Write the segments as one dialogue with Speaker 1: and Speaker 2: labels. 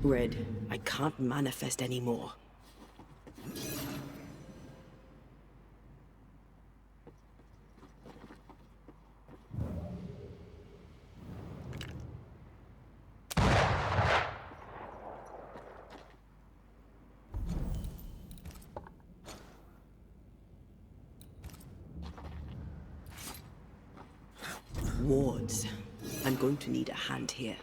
Speaker 1: Red, I can't manifest anymore. Wards. I'm going to need a hand here.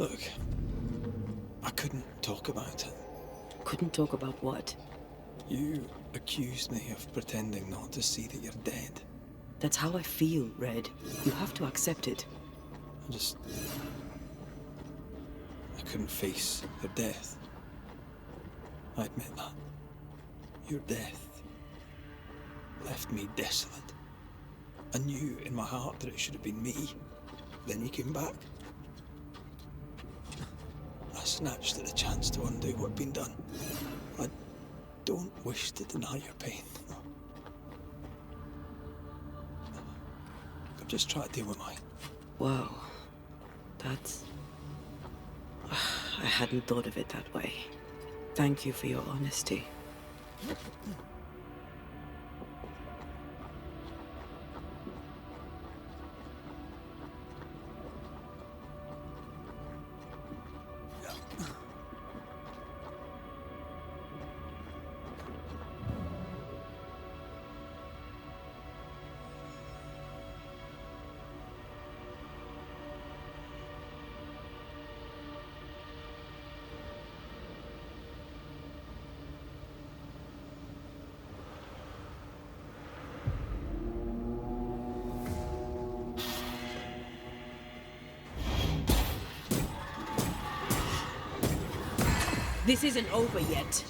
Speaker 2: Look, I couldn't talk about it.
Speaker 1: Couldn't talk about what?
Speaker 2: You accused me of pretending not to see that you're dead.
Speaker 1: That's how I feel, Red. You have to accept it.
Speaker 2: I couldn't face your death. I admit that. Your death left me desolate. I knew in my heart that it should have been me. Then you came back. I snatched at the chance to undo what had been done. I don't wish to deny your pain. I'm just trying to deal with mine.
Speaker 1: Wow. That's... I hadn't thought of it that way. Thank you for your honesty. This isn't over yet.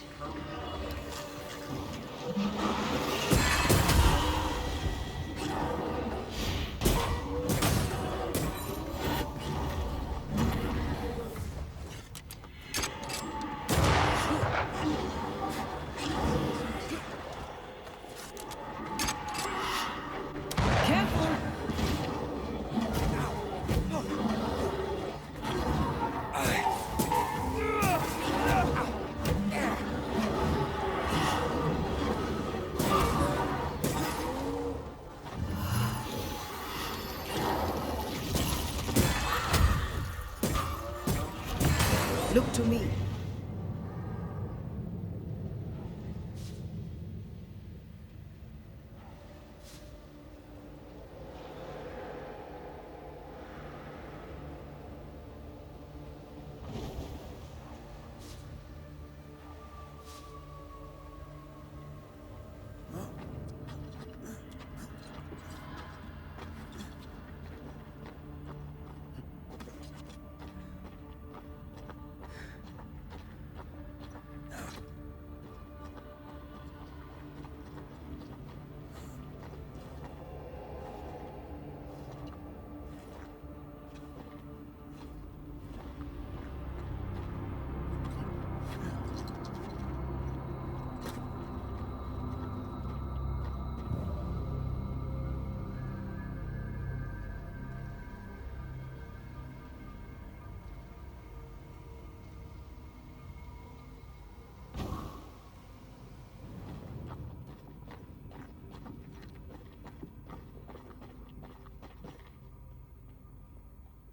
Speaker 1: Look to me.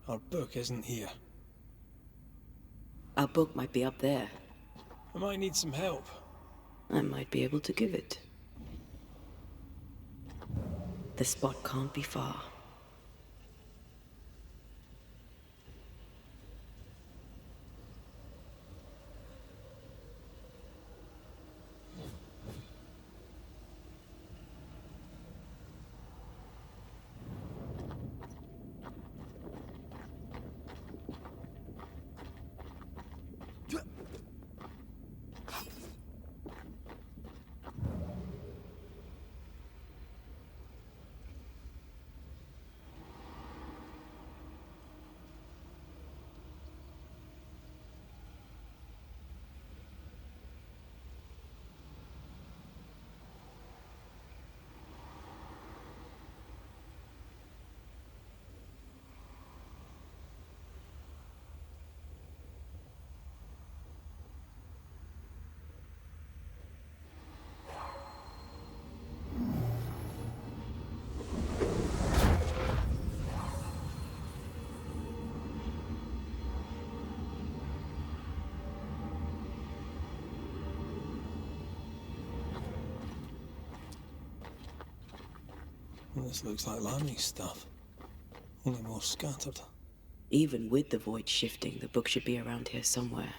Speaker 2: Our book isn't here.
Speaker 1: Our book might be up there.
Speaker 2: I might need some help.
Speaker 1: I might be able to give it. The spot can't be far.
Speaker 2: This looks like Lami's stuff, only more scattered.
Speaker 1: Even with the void shifting, the book should be around here somewhere.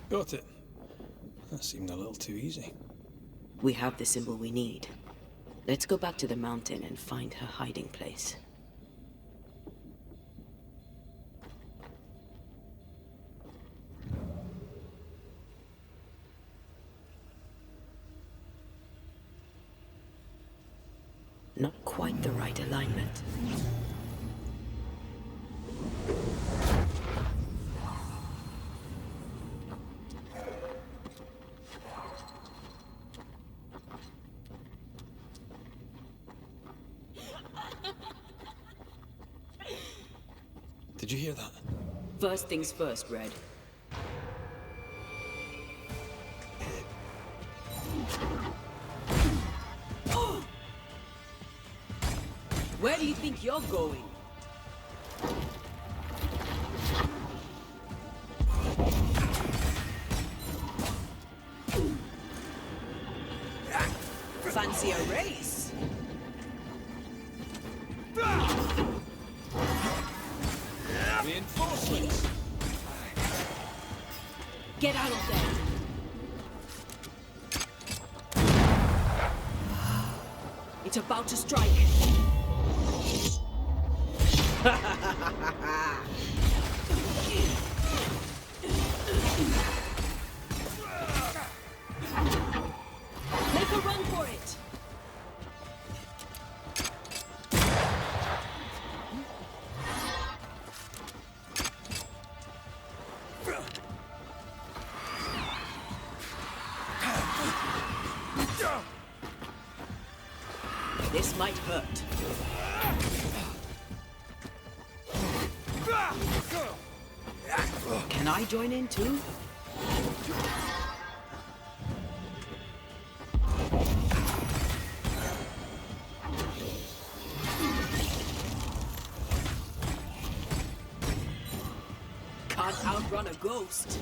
Speaker 2: Got it. That seemed a little too easy.
Speaker 1: We have the symbol we need. Let's go back to the mountain and find her hiding place. Not quite the right alignment.
Speaker 2: Did you hear that?
Speaker 1: First things first, Red. Where do you think you're going? Fancy a race?
Speaker 2: Reinforcements!
Speaker 1: Get out of there! It's about to strike. Make a run for it! This might hurt. Can I join in too? Can't outrun a ghost.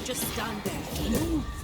Speaker 1: just stand there. Move!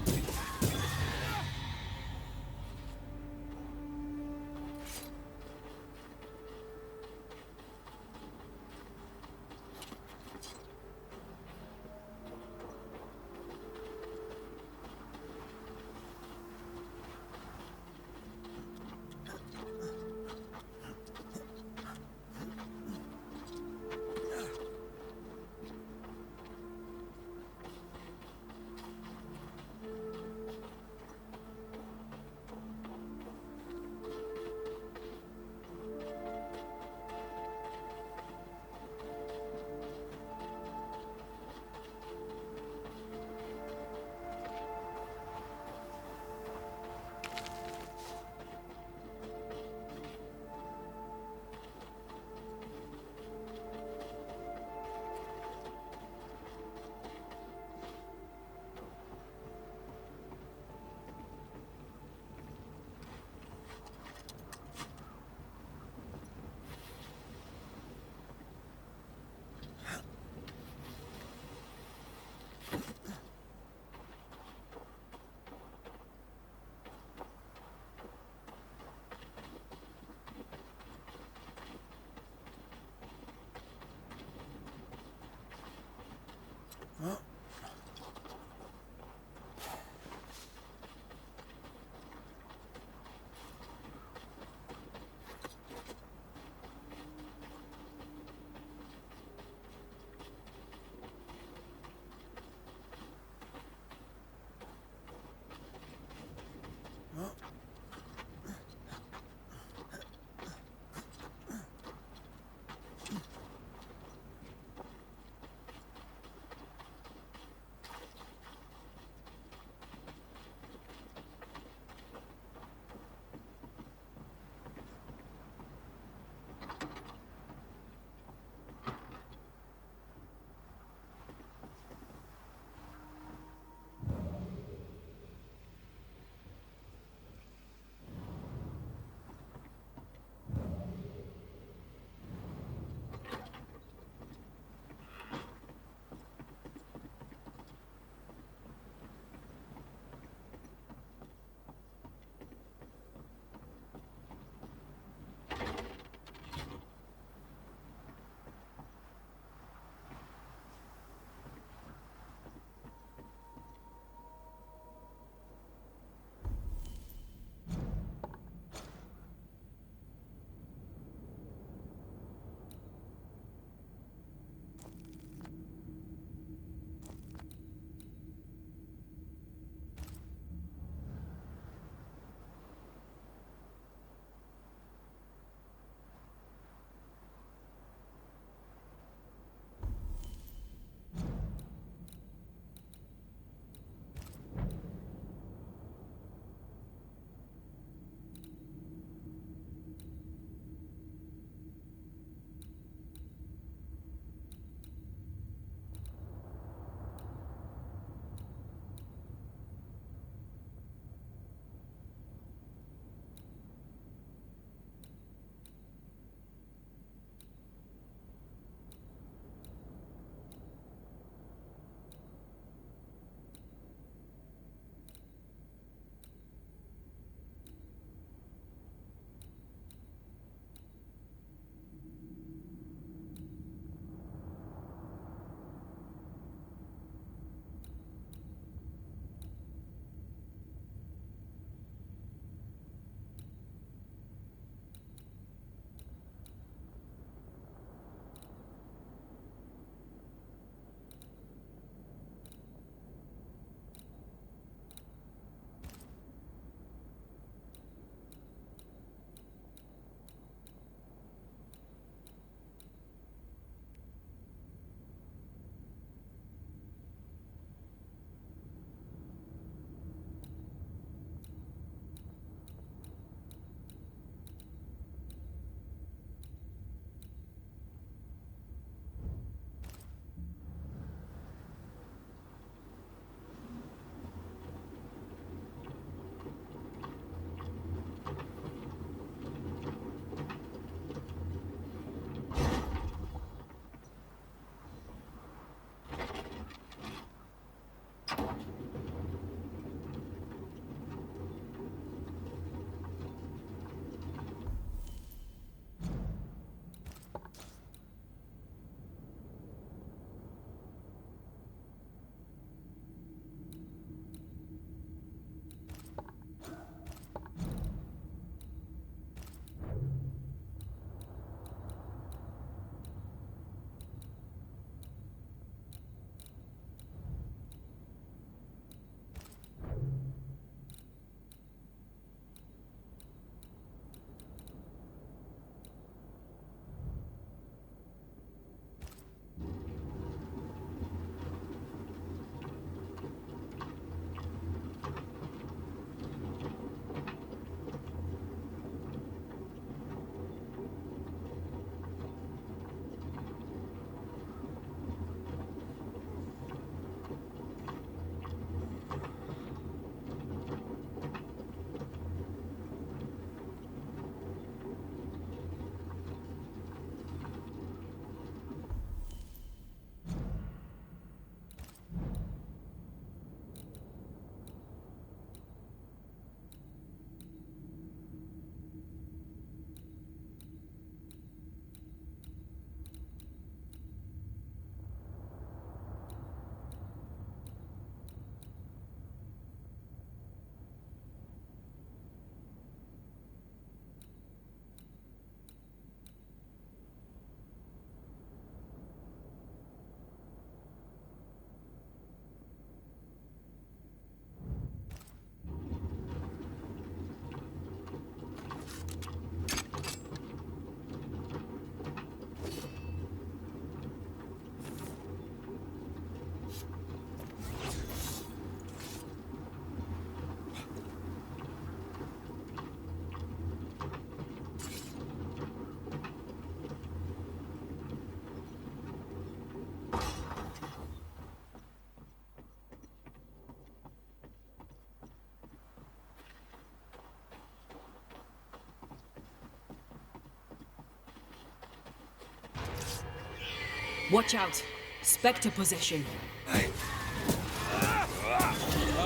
Speaker 1: Watch out! Spectre possession.
Speaker 2: How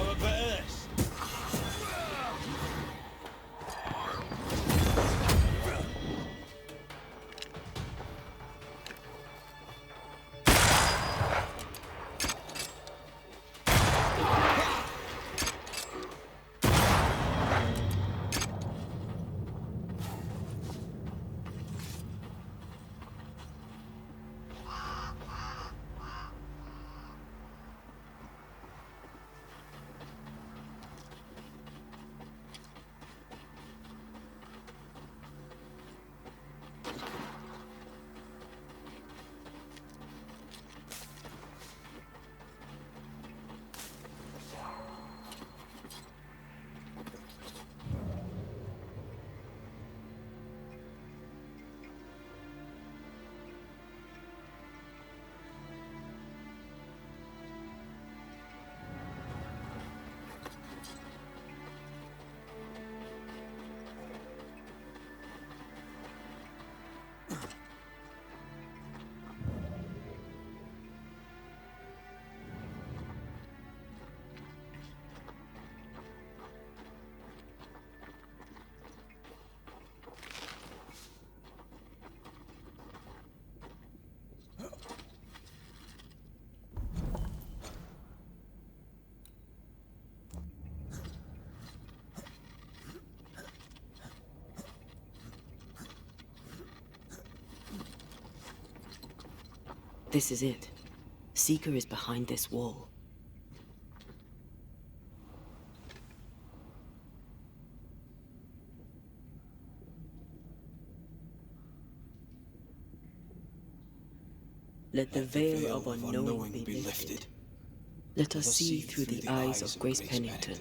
Speaker 2: about this?
Speaker 1: This is it. Seeker is behind this wall. Let the veil of unknowing be lifted. Let us see through the eyes of Grace Pennington.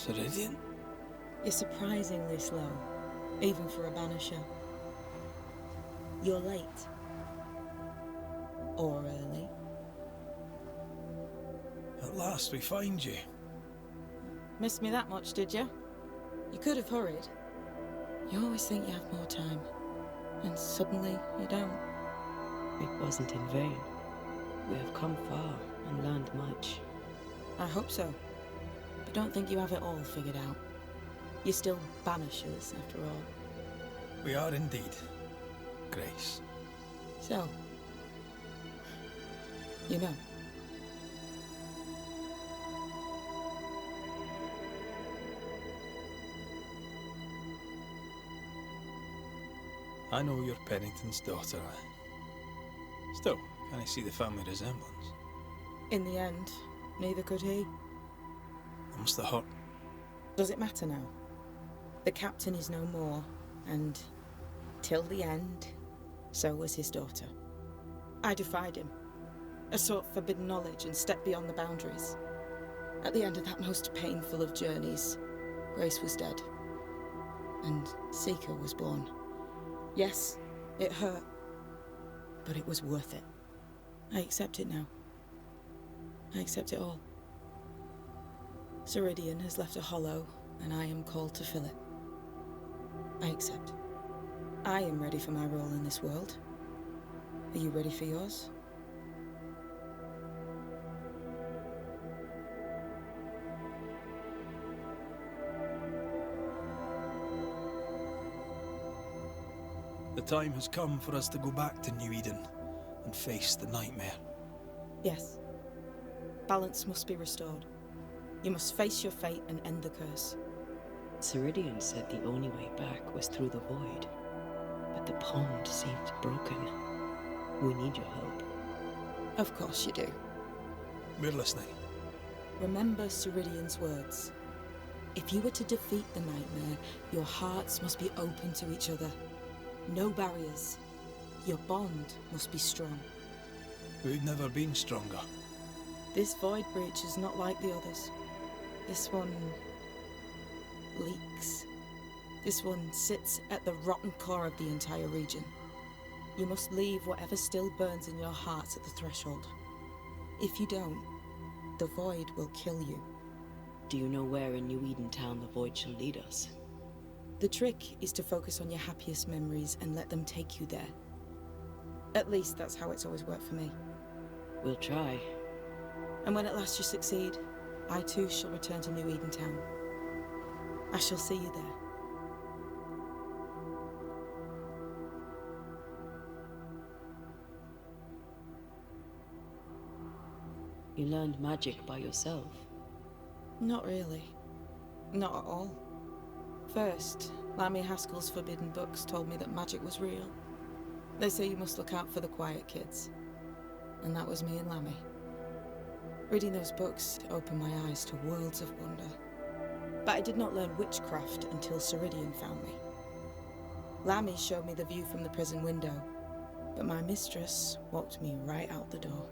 Speaker 2: Ceridian?
Speaker 3: You're surprisingly slow, even for a banisher. You're late. Or early.
Speaker 2: At last we find you.
Speaker 3: Missed me that much, did you? You could have hurried. You always think you have more time, and suddenly you don't.
Speaker 1: It wasn't in vain. We have come far and learned much.
Speaker 3: I hope so. But don't think you have it all figured out. You're still banishers, after all.
Speaker 2: We are indeed, Grace.
Speaker 3: So, you know.
Speaker 2: I know you're Pennington's daughter. Still, can I see the family resemblance?
Speaker 3: In the end, neither could he.
Speaker 2: It must have hurt.
Speaker 3: Does it matter now? The captain is no more, and till the end, so was his daughter. I defied him. I sought forbidden knowledge and stepped beyond the boundaries. At the end of that most painful of journeys, Grace was dead, and Seeker was born. Yes, it hurt, but it was worth it. I accept it now. I accept it all. Ceridian has left a hollow, and I am called to fill it. I accept. I am ready for my role in this world. Are you ready for yours?
Speaker 2: The time has come for us to go back to New Eden and face the nightmare.
Speaker 3: Yes. Balance must be restored. You must face your fate and end the curse.
Speaker 1: Ceridian said the only way back was through the void, but the pond seemed broken. We need your help.
Speaker 3: Of course you do.
Speaker 2: We're listening.
Speaker 3: Remember Ceridian's words. If you were to defeat the nightmare, your hearts must be open to each other. No barriers. Your bond must be strong.
Speaker 2: We've never been stronger.
Speaker 3: This void breach is not like the others. This one leaks. This one sits at the rotten core of the entire region. You must leave whatever still burns in your hearts at the threshold. If you don't, the void will kill you.
Speaker 1: Do you know where in New Eden Town the void shall lead us?
Speaker 3: The trick is to focus on your happiest memories and let them take you there. At least that's how it's always worked for me.
Speaker 1: We'll try.
Speaker 3: And when at last you succeed, I too shall return to New Eden Town. I shall see you there.
Speaker 1: You learned magic by yourself.
Speaker 3: Not really. Not at all. First, Lammy Haskell's forbidden books told me that magic was real. They say you must look out for the quiet kids. And that was me and Lammy. Reading those books opened my eyes to worlds of wonder. But I did not learn witchcraft until Ceridian found me. Lammy showed me the view from the prison window, but my mistress walked me right out the door.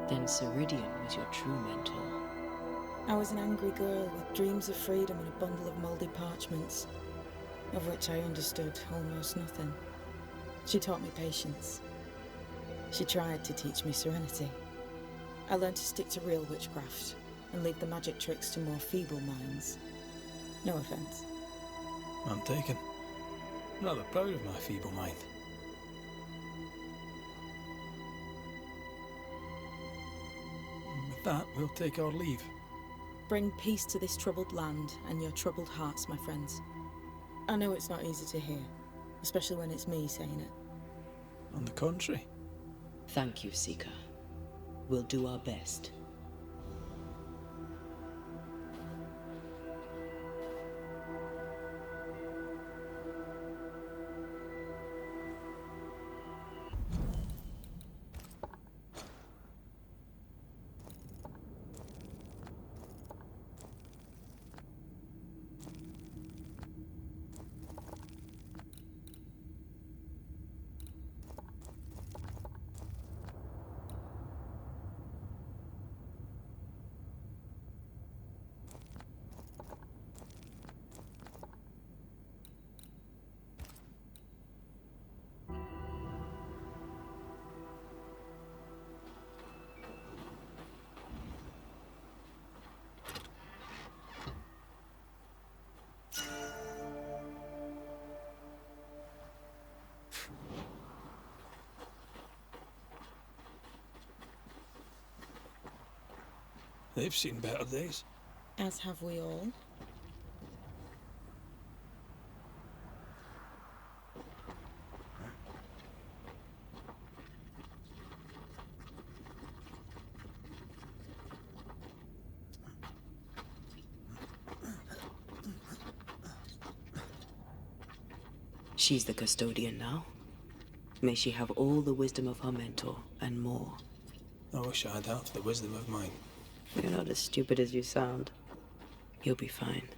Speaker 1: Then Ceridian was your true mentor.
Speaker 3: I was an angry girl with dreams of freedom and a bundle of mouldy parchments, of which I understood almost nothing. She taught me patience. She tried to teach me serenity. I learned to stick to real witchcraft and leave the magic tricks to more feeble minds. No offense.
Speaker 2: I'm taken. Rather proud of my feeble mind. With that, we'll take our leave.
Speaker 3: Bring peace to this troubled land and your troubled hearts, my friends. I know it's not easy to hear, especially when it's me saying it.
Speaker 2: On the contrary.
Speaker 1: Thank you, Seeker. We'll do our best.
Speaker 2: They've seen better days.
Speaker 3: As have we all.
Speaker 1: She's the custodian now. May she have all the wisdom of her mentor and more.
Speaker 2: I wish I had half the wisdom of mine.
Speaker 1: You're not as stupid as you sound. You'll be fine.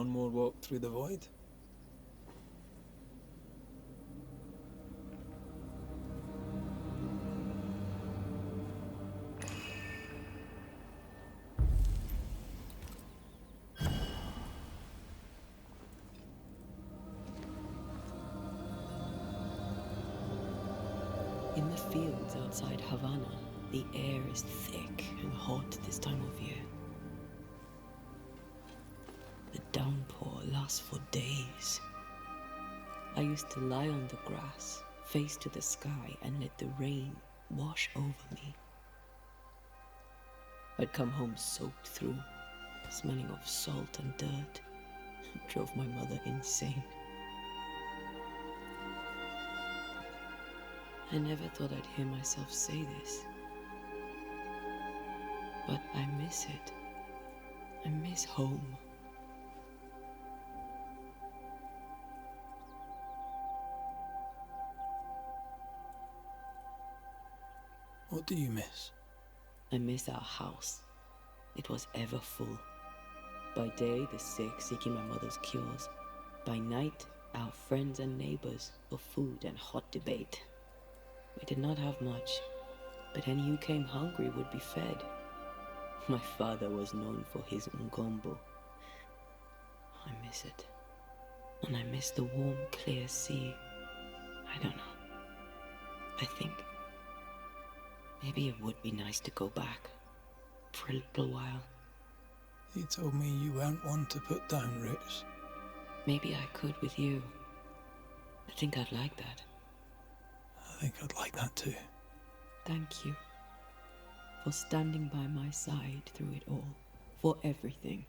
Speaker 2: One more walk through the void.
Speaker 1: In the fields outside Havana, the air is thick and hot this time of year. The downpour lasts for days. I used to lie on the grass, face to the sky, and let the rain wash over me. I'd come home soaked through, smelling of salt and dirt. It drove my mother insane. I never thought I'd hear myself say this. But I miss it. I miss home.
Speaker 2: What do you miss?
Speaker 1: I miss our house. It was ever full. By day, the sick seeking my mother's cures. By night, our friends and neighbors for food and hot debate. We did not have much, but any who came hungry would be fed. My father was known for his ngombo. I miss it. And I miss the warm, clear sea. I don't know. I think maybe it would be nice to go back for a little while.
Speaker 2: You told me you weren't one to put down roots.
Speaker 1: Maybe I could with you. I think I'd like that.
Speaker 2: I think I'd like that too.
Speaker 1: Thank you for standing by my side through it all, for everything.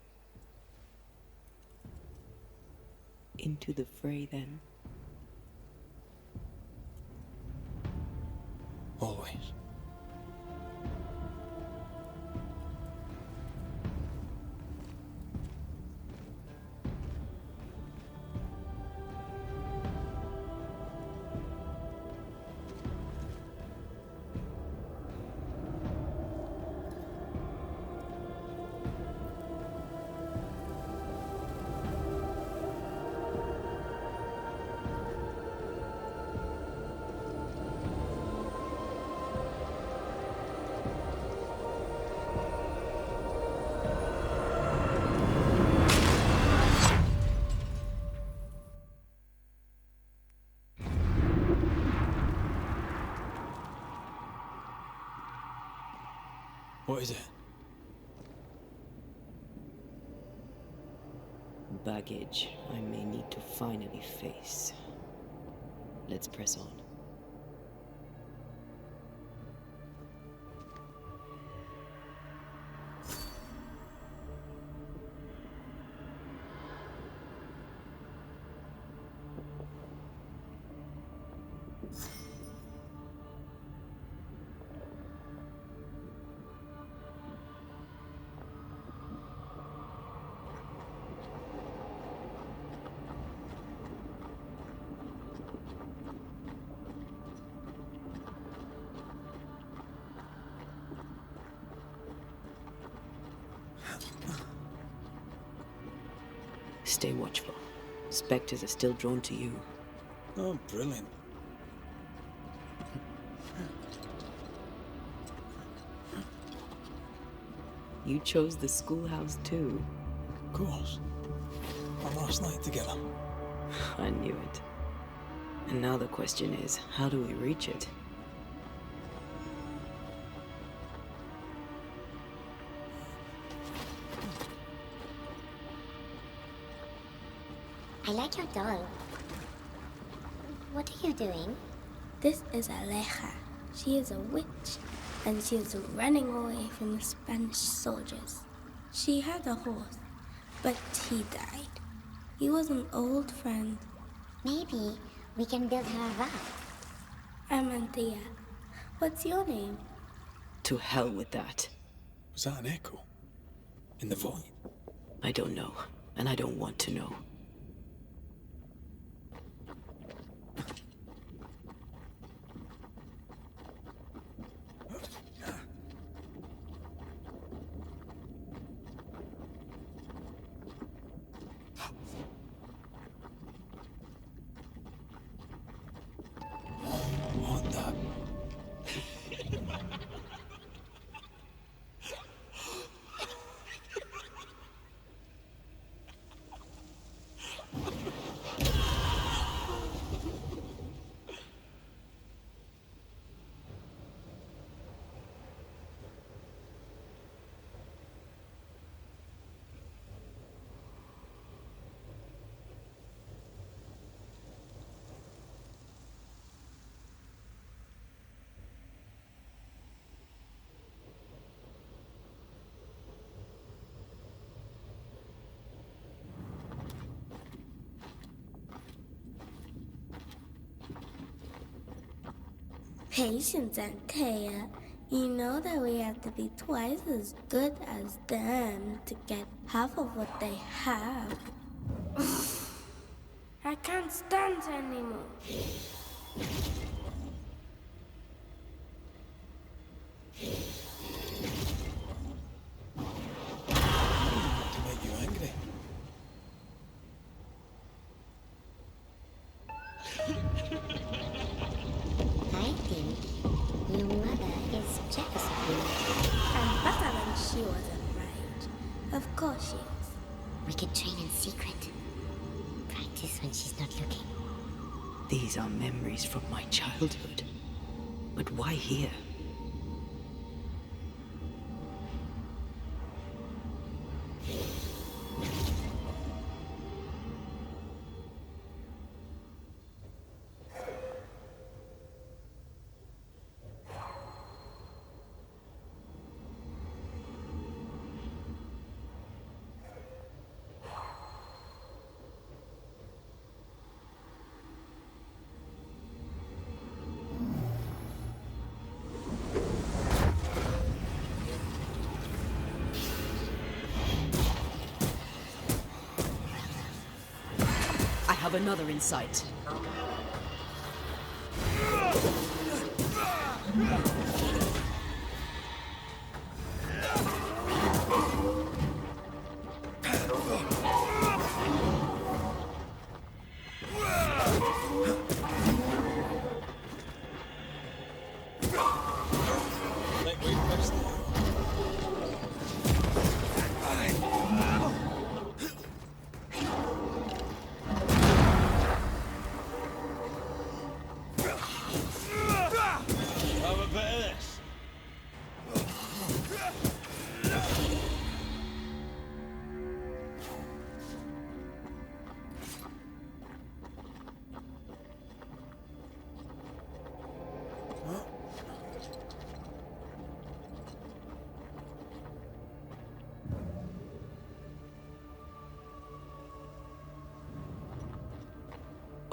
Speaker 1: Into the fray then.
Speaker 2: Always. What is it?
Speaker 1: Baggage I may need to finally face. Let's press on. Stay watchful. Spectres are still drawn to you.
Speaker 2: Oh, brilliant.
Speaker 1: You chose the schoolhouse too.
Speaker 2: Of course. Our last night together.
Speaker 1: I knew it. And now the question is, how do we reach it?
Speaker 4: I like your doll. What are you doing?
Speaker 5: This is Aleja. She is a witch, and she is running away from the Spanish soldiers. She had a horse, but he died. He was an old friend.
Speaker 4: Maybe we can build her a raft.
Speaker 5: I'm Anthea. What's your name?
Speaker 1: To hell with that.
Speaker 2: Was that an echo? In the void?
Speaker 1: I don't know, and I don't want to know.
Speaker 5: Patience and care. You know that we have to be twice as good as them to get half of what they have. I can't stand anymore.
Speaker 2: To make you angry.
Speaker 4: I think your mother is jealous of you.
Speaker 5: I'm better than she was at my age. Of course she is.
Speaker 4: We could train in secret. Practice when she's not looking.
Speaker 1: These are memories from my childhood. But why here? I have another in sight.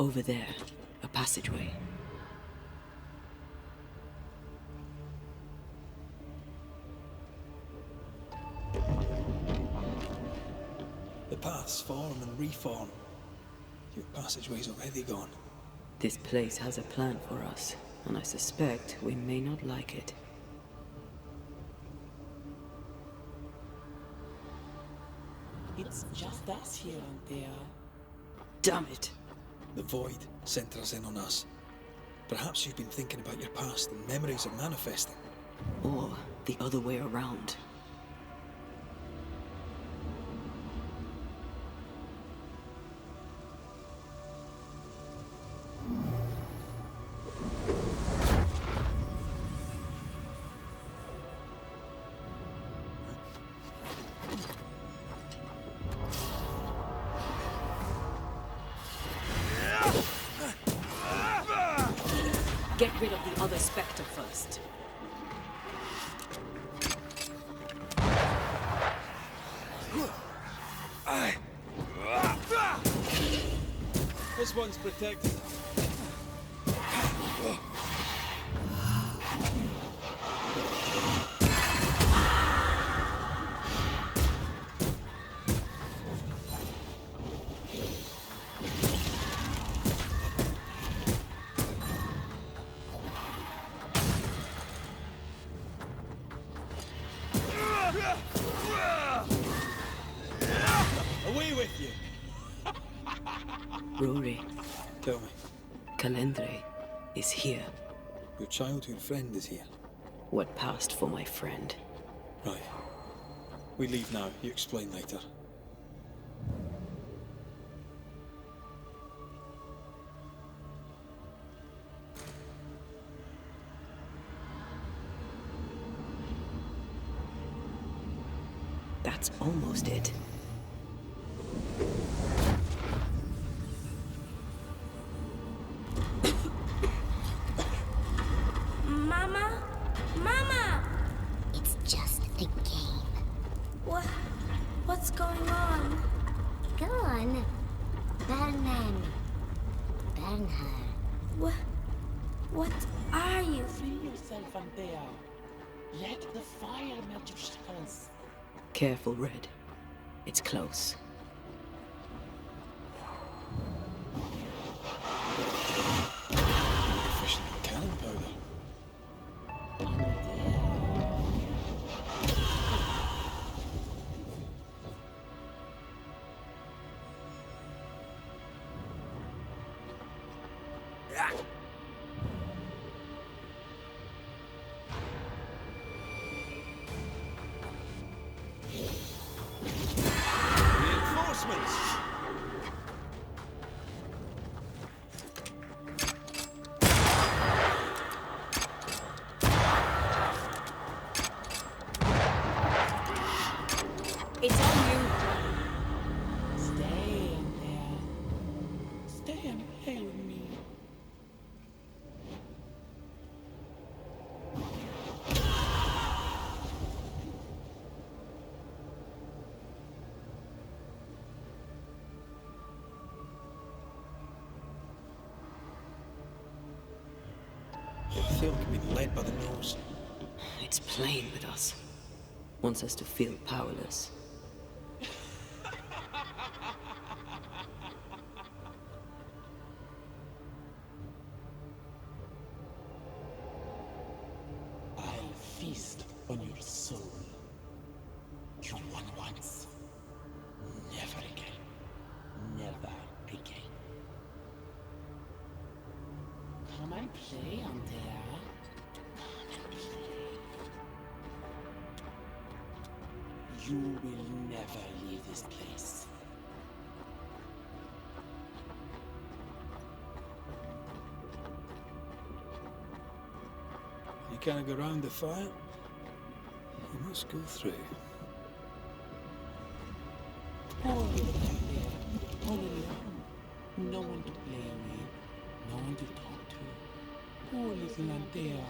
Speaker 1: Over there, a passageway.
Speaker 2: The paths form and reform. Your passageway's already gone.
Speaker 1: This place has a plan for us, and I suspect we may not like it.
Speaker 3: It's just us here, aren't there?
Speaker 1: Damn it!
Speaker 2: The void centres in on us. Perhaps you've been thinking about your past and memories are manifesting.
Speaker 1: Or the other way around. Get rid of the other spectre first.
Speaker 2: This one's protected. Away with you!
Speaker 1: Rory,
Speaker 2: Tell me,
Speaker 1: Calendre is here.
Speaker 2: your childhood friend is here.
Speaker 1: What passed for my friend?
Speaker 2: Right. We leave now. You explain later.
Speaker 1: That's almost it.
Speaker 5: Mama? Mama!
Speaker 4: It's just a game.
Speaker 5: What's going on?
Speaker 4: Go on. Burn them. Burn her.
Speaker 5: What are you?
Speaker 6: Free yourself, Antea. Let the fire melt your shackles.
Speaker 1: Careful, Red. It's close.
Speaker 2: Efficient cannon powder. Reinforcements!
Speaker 3: It's on you.
Speaker 6: Stay in there. Stay and play with me.
Speaker 2: I feel like being led by the nose.
Speaker 1: It's playing with us. Wants us to feel powerless.
Speaker 6: I'll feast on your soul. You won once. Never again. Never again. Come and play, Antea. Come and play. You will never leave this place.
Speaker 2: You can't go round the fire. You must go through.
Speaker 6: Poor little Antea. All alone. No one to play with. No one to talk to. Poor little Antea.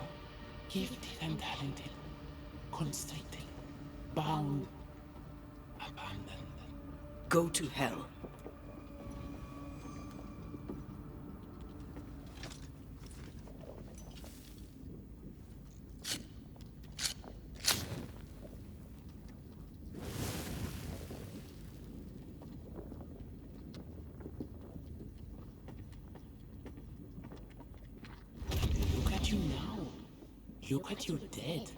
Speaker 6: Gifted and talented. Constricted. Bound. Abandoned.
Speaker 1: Go to hell.
Speaker 6: Look at you now. Look at your dead.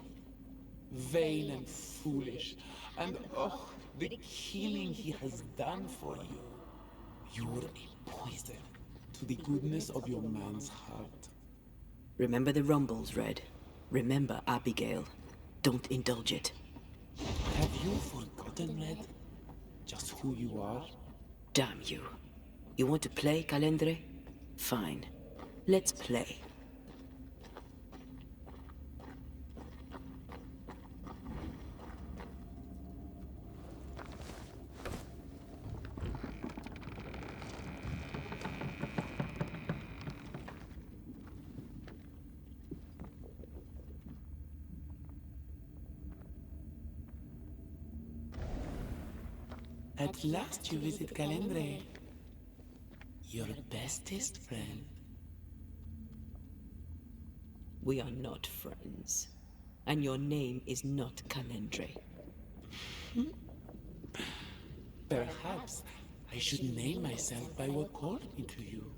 Speaker 6: Vain and foolish. And oh, the killing he has done for you. You're a poison to the goodness of your man's heart.
Speaker 1: Remember the rumbles, Red. Remember Abigail. Don't indulge it.
Speaker 6: Have you forgotten, Red? Just who you are?
Speaker 1: Damn you. You want to play, Calendre? Fine. Let's play.
Speaker 6: At last you visit Calendre. Your bestest friend.
Speaker 1: We are not friends. And your name is not Calendre.
Speaker 6: Perhaps I should name myself by what called me to you.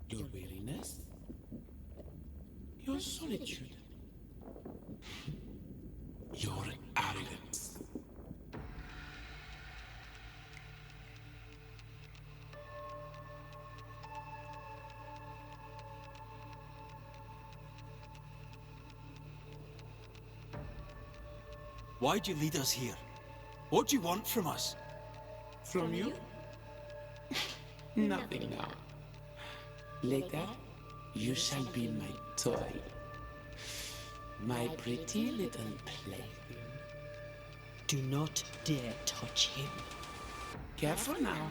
Speaker 6: Your weariness. Your solitude. Your arrogance.
Speaker 2: Why'd you lead us here? What do you want from us?
Speaker 6: From you? Nothing now. Later, you shall be my toy. My pretty little plaything.
Speaker 1: Do not dare touch him.
Speaker 6: Careful now.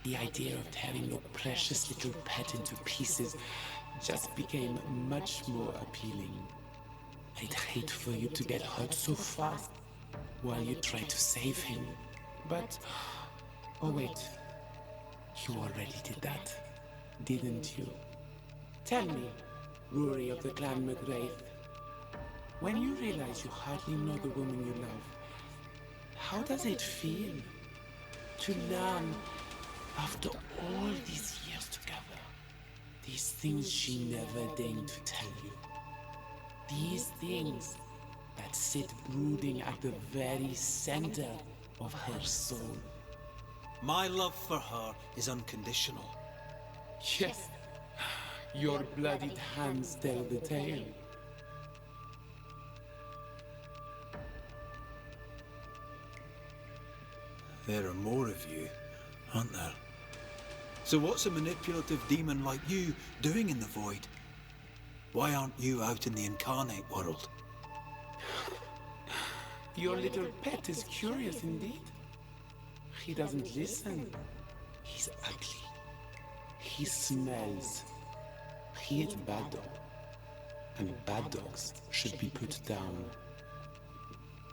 Speaker 6: The idea of tearing your precious little pet into pieces just became much more appealing. I'd hate for you to get hurt so fast while you try to save him. But, oh wait, you already did that, didn't you? Tell me, Rory of the clan McGrath. When you realize you hardly know the woman you love, how does it feel to learn, after all these years together, these things she never deigned to tell you? These things that sit brooding at the very center of her soul.
Speaker 2: My love for her is unconditional.
Speaker 6: Yes, your bloodied hands tell the tale.
Speaker 2: There are more of you, aren't there? So what's a manipulative demon like you doing in the void? Why aren't you out in the incarnate world?
Speaker 6: Your little pet is curious indeed. He doesn't listen. He's ugly. He smells. He is bad dog. And bad dogs should be put down.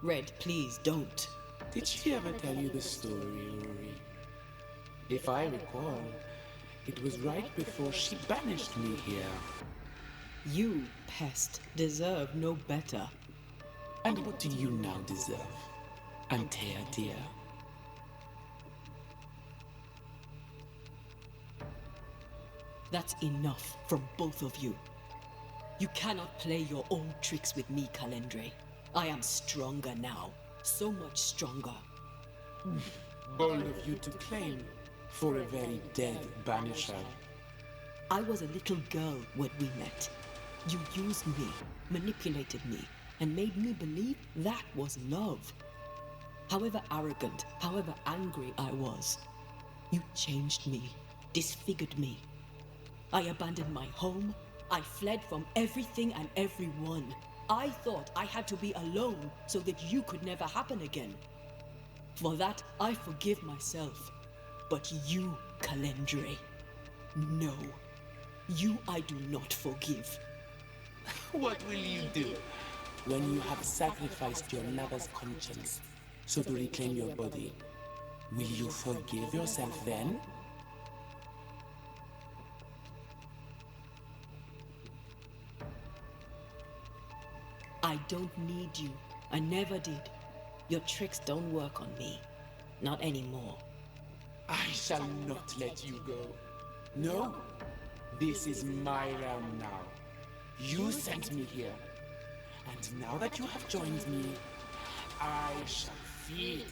Speaker 1: Red, please don't.
Speaker 6: Did she ever tell you the story, Rory? If I recall, it was right before she banished me here.
Speaker 1: You, pest, deserve no better.
Speaker 6: And what do you now deserve, Antea dear?
Speaker 1: That's enough from both of you. You cannot play your own tricks with me, Calendre. I am stronger now. So much stronger.
Speaker 6: Bold of you to claim for a very dead banisher.
Speaker 1: I was a little girl when we met. You used me, manipulated me, and made me believe that was love. However arrogant, however angry I was, you changed me, disfigured me. I abandoned my home. I fled from everything and everyone. I thought I had to be alone so that you could never happen again. For that, I forgive myself. But you, Calendre, no. You I do not forgive.
Speaker 6: What will you do when you have sacrificed your lover's conscience so to reclaim your body? Will you forgive yourself then?
Speaker 1: I don't need you. I never did. Your tricks don't work on me. Not anymore.
Speaker 6: I shall not let you go. No, this is my realm now. You sent me here. And now that you have joined me, I shall feed.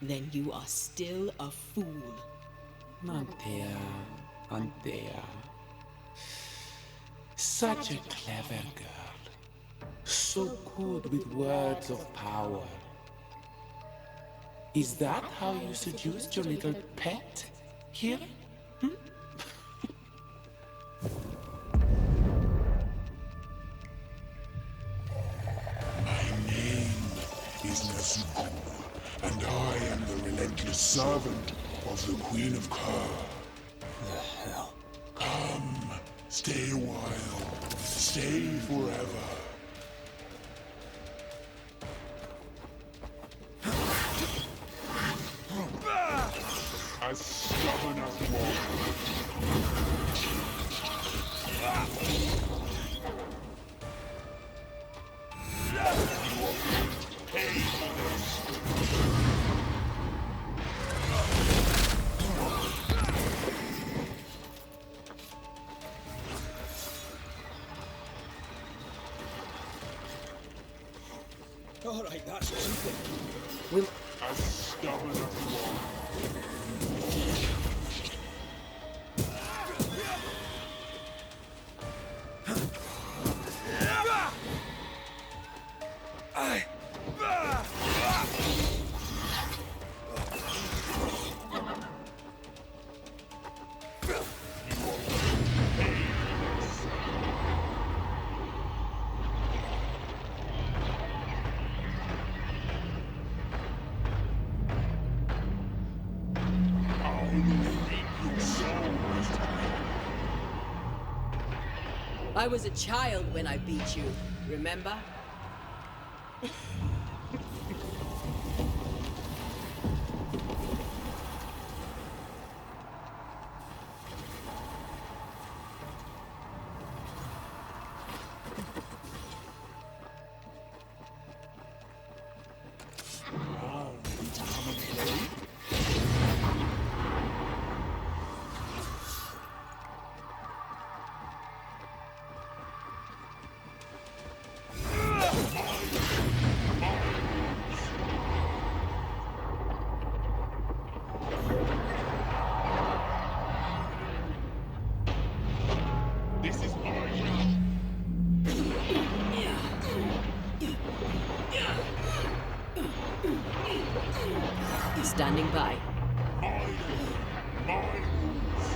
Speaker 1: Then you are still a fool.
Speaker 6: Antea, Antea. Such a clever girl. So good with words of power. Is that how you seduced your little pet here?
Speaker 7: My name is Nasuku, and I am the relentless servant of the Queen of Kher.
Speaker 2: The hell?
Speaker 7: Come, stay a while, stay forever. As stubborn as water.
Speaker 2: All right, that's something.
Speaker 1: We'll...
Speaker 7: As stubborn as water.
Speaker 1: I was a child when I beat you, remember?
Speaker 7: This is my realm.
Speaker 1: Standing by.
Speaker 7: My rules.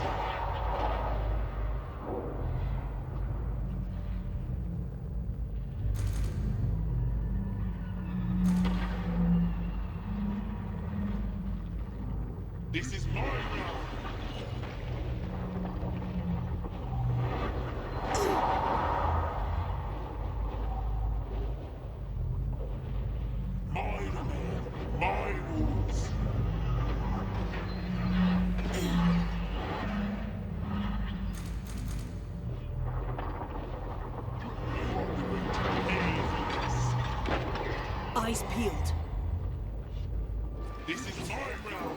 Speaker 7: This is my realm. My domain, my rules.
Speaker 1: Eyes peeled.
Speaker 7: This is my realm.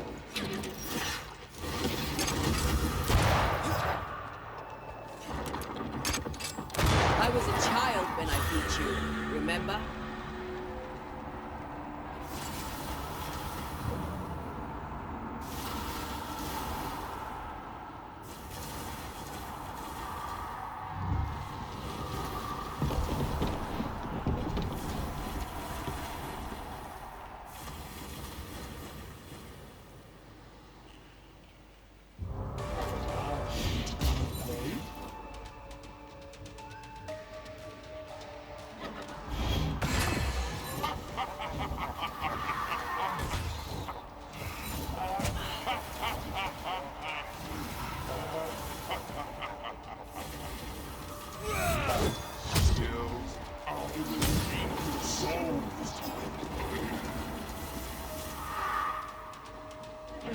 Speaker 1: I was a child when I beat you, remember?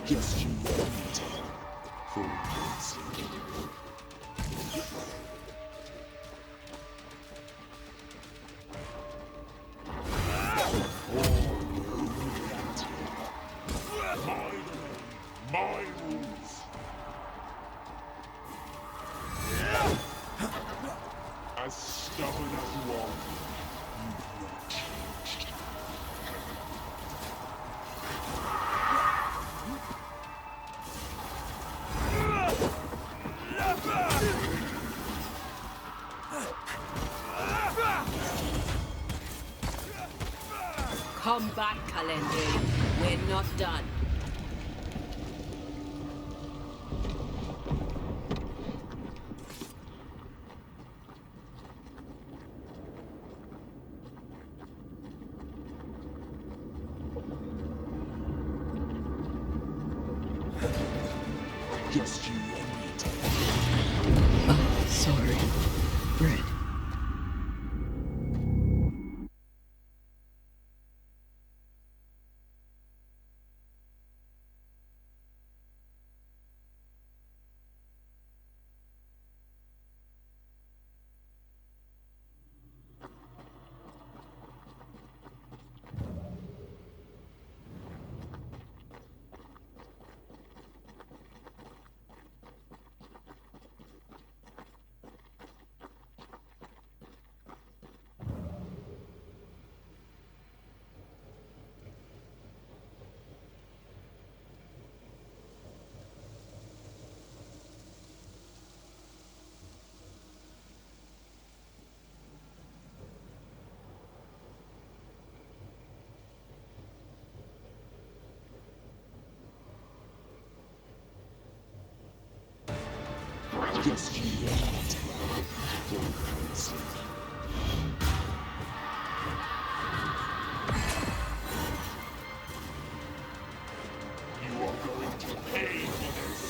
Speaker 7: Just you wait for once. My rules. As stubborn as you are, you've not changed.
Speaker 1: Come back, Kalende. We're not done.
Speaker 7: Just you and me.
Speaker 1: Oh, sorry. Bread.
Speaker 7: Just you wait for once. You are going to pay for this.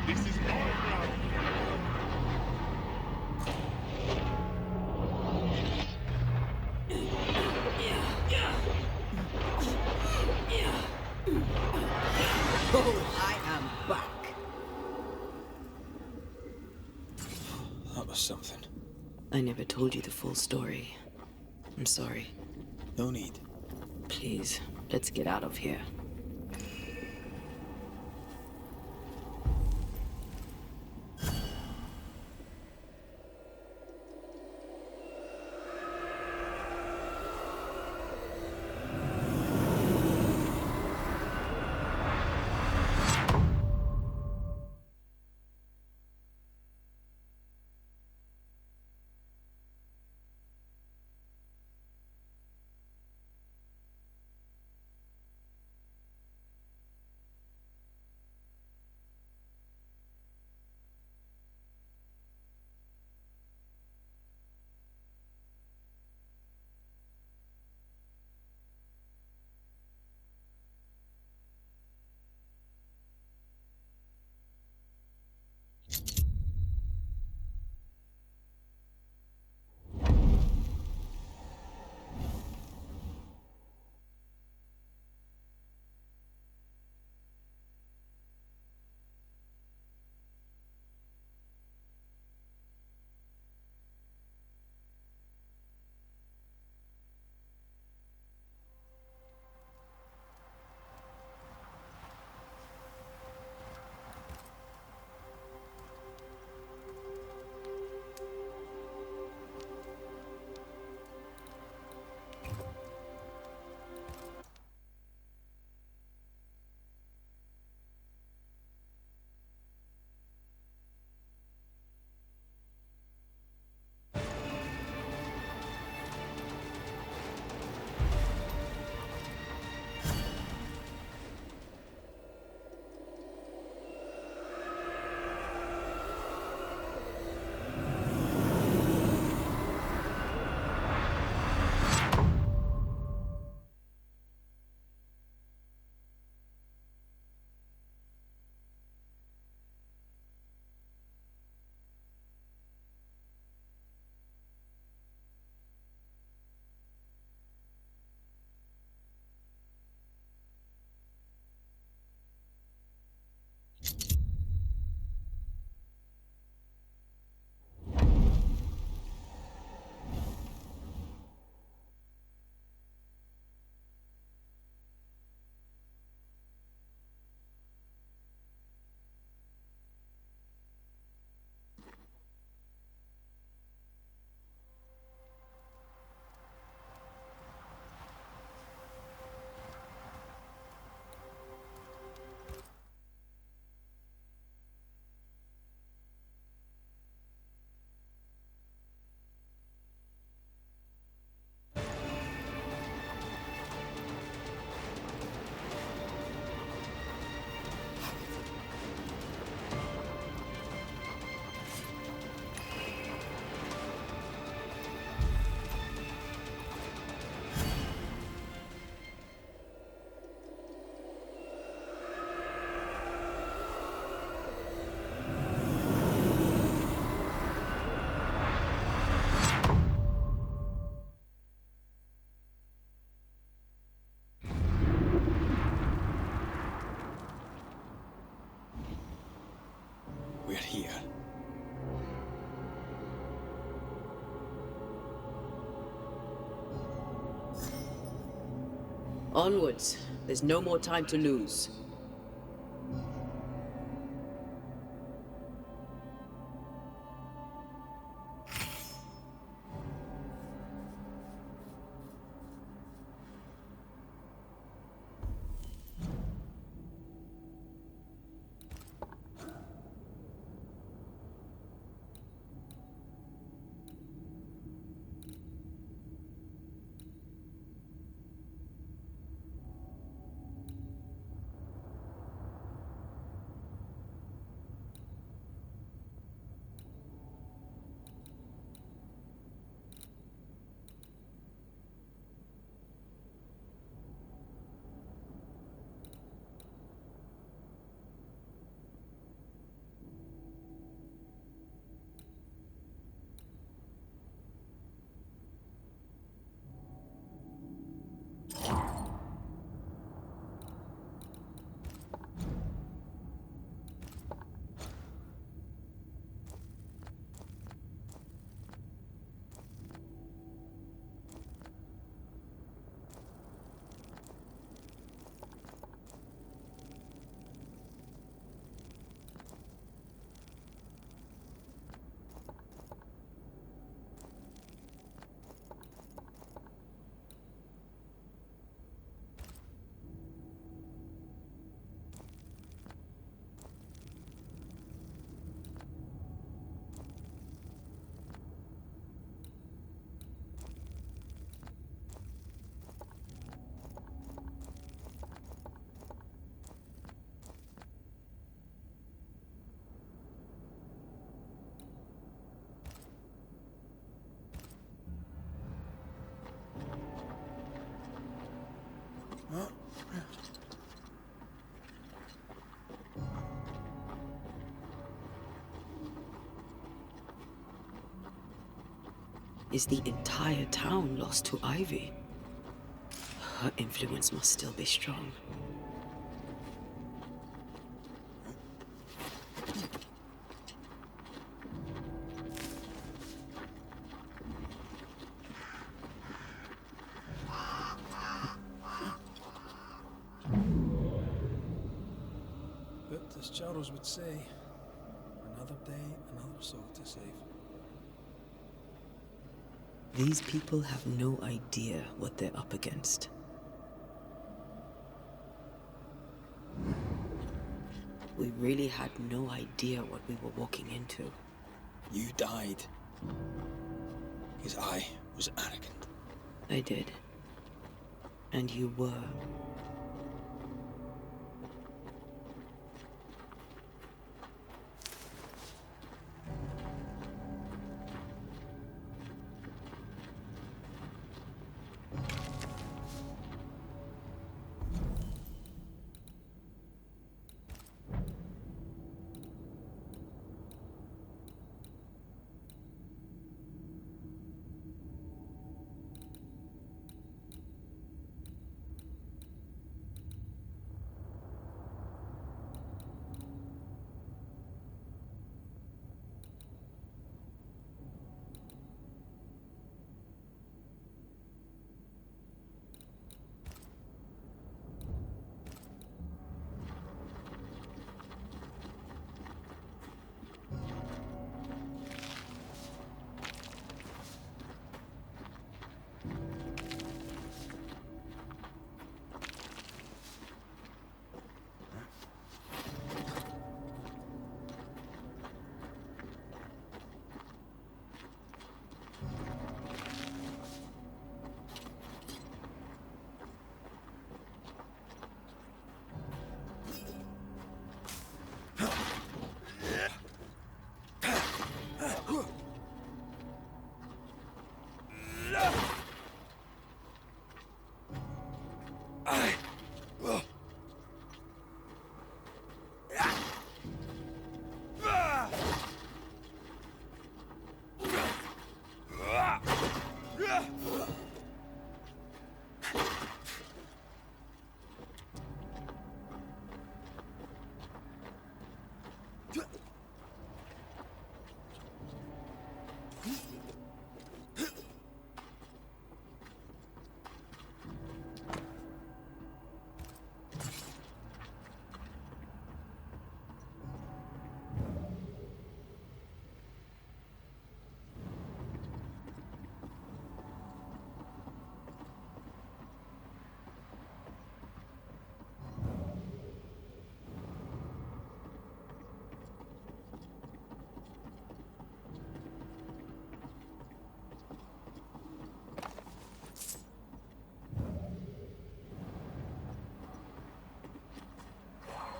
Speaker 7: This is my realm.
Speaker 2: us something.
Speaker 1: I never told you the full story. I'm sorry.
Speaker 2: No need.
Speaker 1: Please, let's get out of here.
Speaker 2: We're here.
Speaker 1: Onwards. There's no more time to lose. Is the entire town lost to Ivy? Her influence must still be strong.
Speaker 2: But as Charles would say, another day, another soul to save.
Speaker 1: These people have no idea what they're up against. We really had no idea what we were walking into.
Speaker 2: You died because I was arrogant.
Speaker 1: I did. And you were.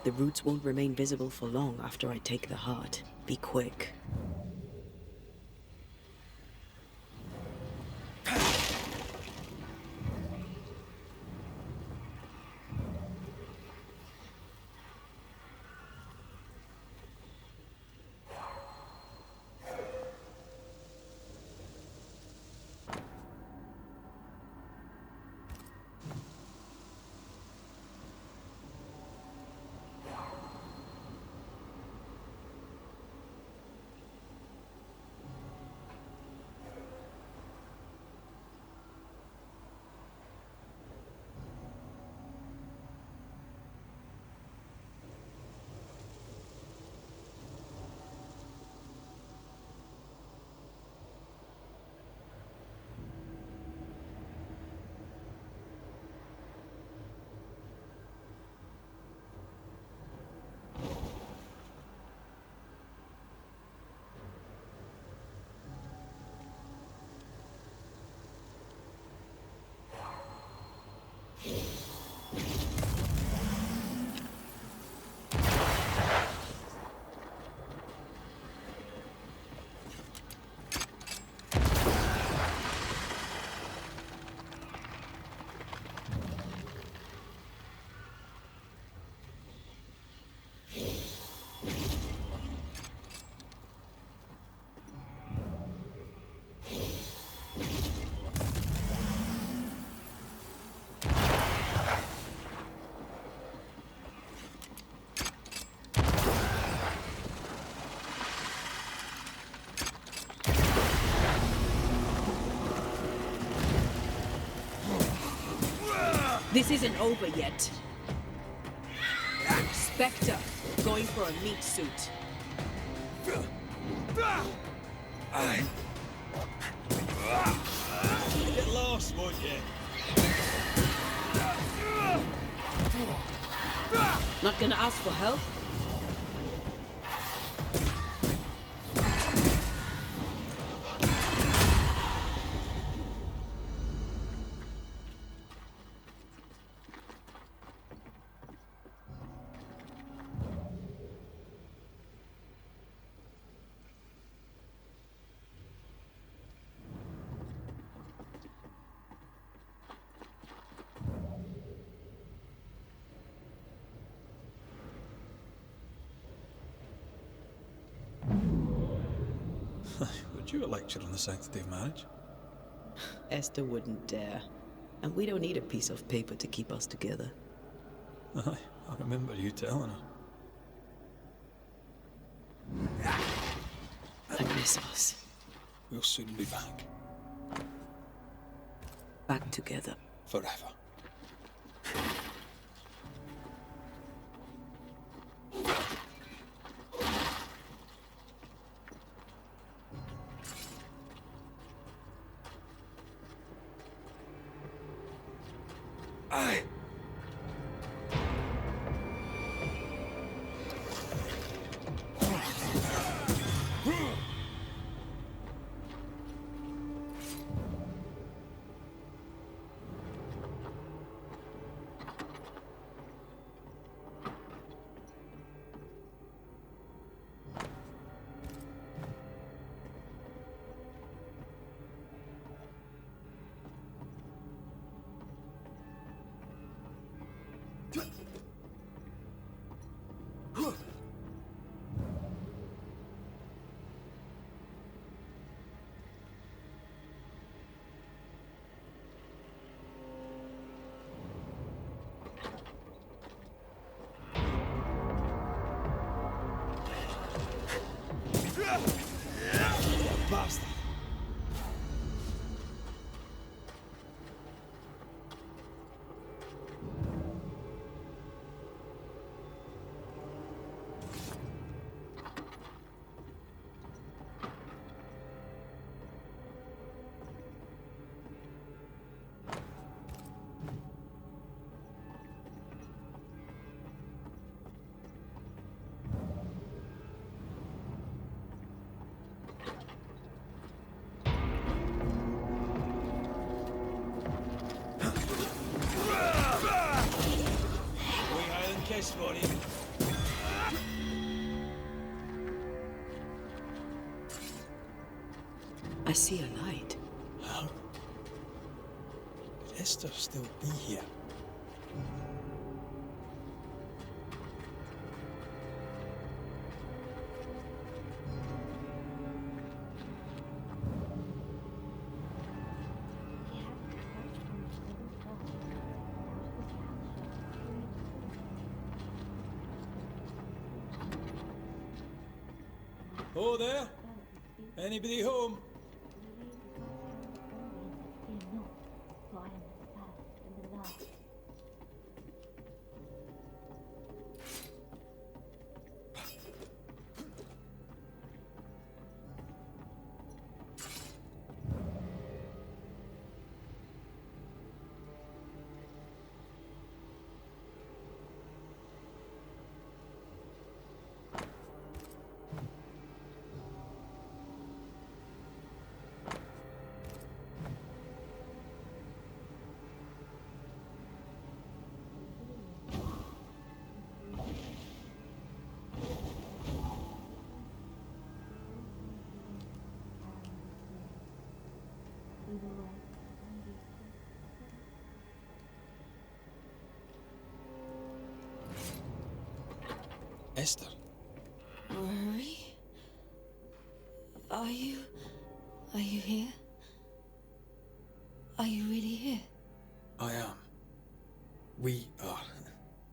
Speaker 1: The roots won't remain visible for long after I take the heart. Be quick. This isn't over yet. Spectre, going for a meat suit.
Speaker 2: Get lost, won't you?
Speaker 1: Not gonna ask for help?
Speaker 2: Would you a lecture on the sanctity of marriage?
Speaker 1: Esther wouldn't dare. And we don't need a piece of paper to keep us together.
Speaker 2: Aye, I remember you telling her.
Speaker 1: I miss us.
Speaker 2: We'll soon be back.
Speaker 1: Back together.
Speaker 2: Forever. Aye. Bastard. Kiss for you.
Speaker 1: I see a light.
Speaker 2: How? Could Esther still be here? Oh, there? Anybody home? Esther.
Speaker 3: Rory? Are you here? Are you really here?
Speaker 2: I am. We are.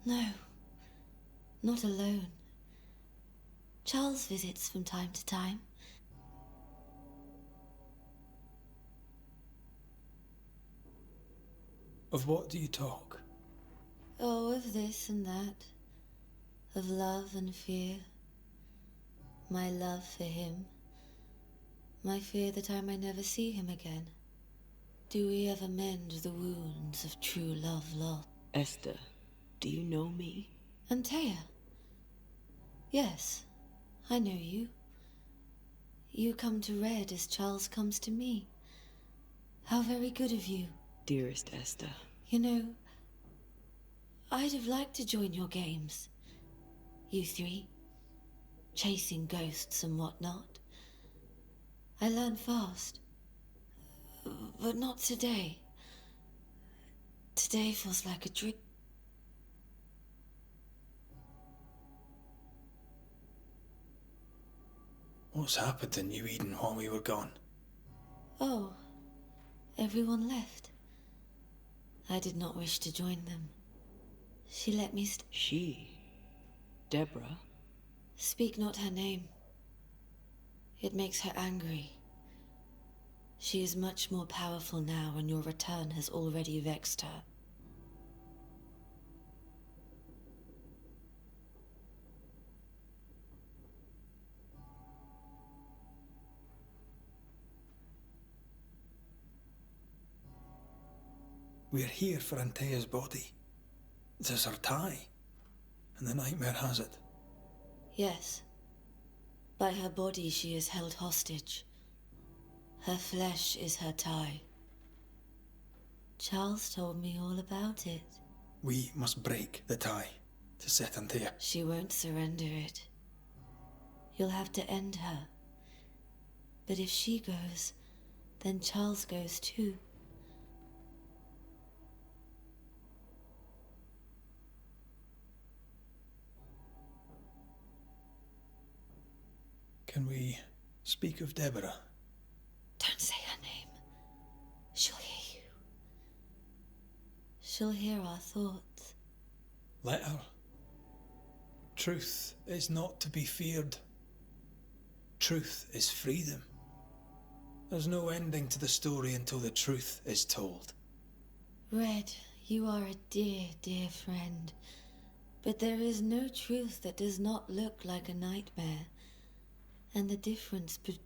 Speaker 3: No. Not alone. Charles visits from time to time.
Speaker 2: Of what do you talk?
Speaker 8: Oh, of this and that, of love and fear. My love for him, my fear that I may never see him again. Do we ever mend the wounds of true love lost?
Speaker 1: Esther, do you know me?
Speaker 8: Antea? Yes, I know you. You come to Red as Charles comes to me. How very good of you.
Speaker 1: Dearest Esther.
Speaker 8: You know, I'd have liked to join your games. You three, chasing ghosts and whatnot. I learn fast. But not today. Today feels like a dream.
Speaker 2: What's happened to New Eden while we were gone?
Speaker 8: Oh, everyone left. I did not wish to join them. She let me
Speaker 1: She? Deborah?
Speaker 8: Speak not her name. It makes her angry. She is much more powerful now, and your return has already vexed her.
Speaker 2: We're here for Antea's body. It is her tie, and the nightmare has it.
Speaker 8: Yes. By her body she is held hostage. Her flesh is her tie. Charles told me all about it.
Speaker 2: We must break the tie to set Antea.
Speaker 8: She won't surrender it. You'll have to end her. But if she goes, then Charles goes too.
Speaker 2: Can we speak of Deborah?
Speaker 8: Don't say her name. She'll hear you. She'll hear our thoughts.
Speaker 2: Let her. Truth is not to be feared. Truth is freedom. There's no ending to the story until the truth is told.
Speaker 8: Red, you are a dear, dear friend. But there is no truth that does not look like a nightmare. And the difference between...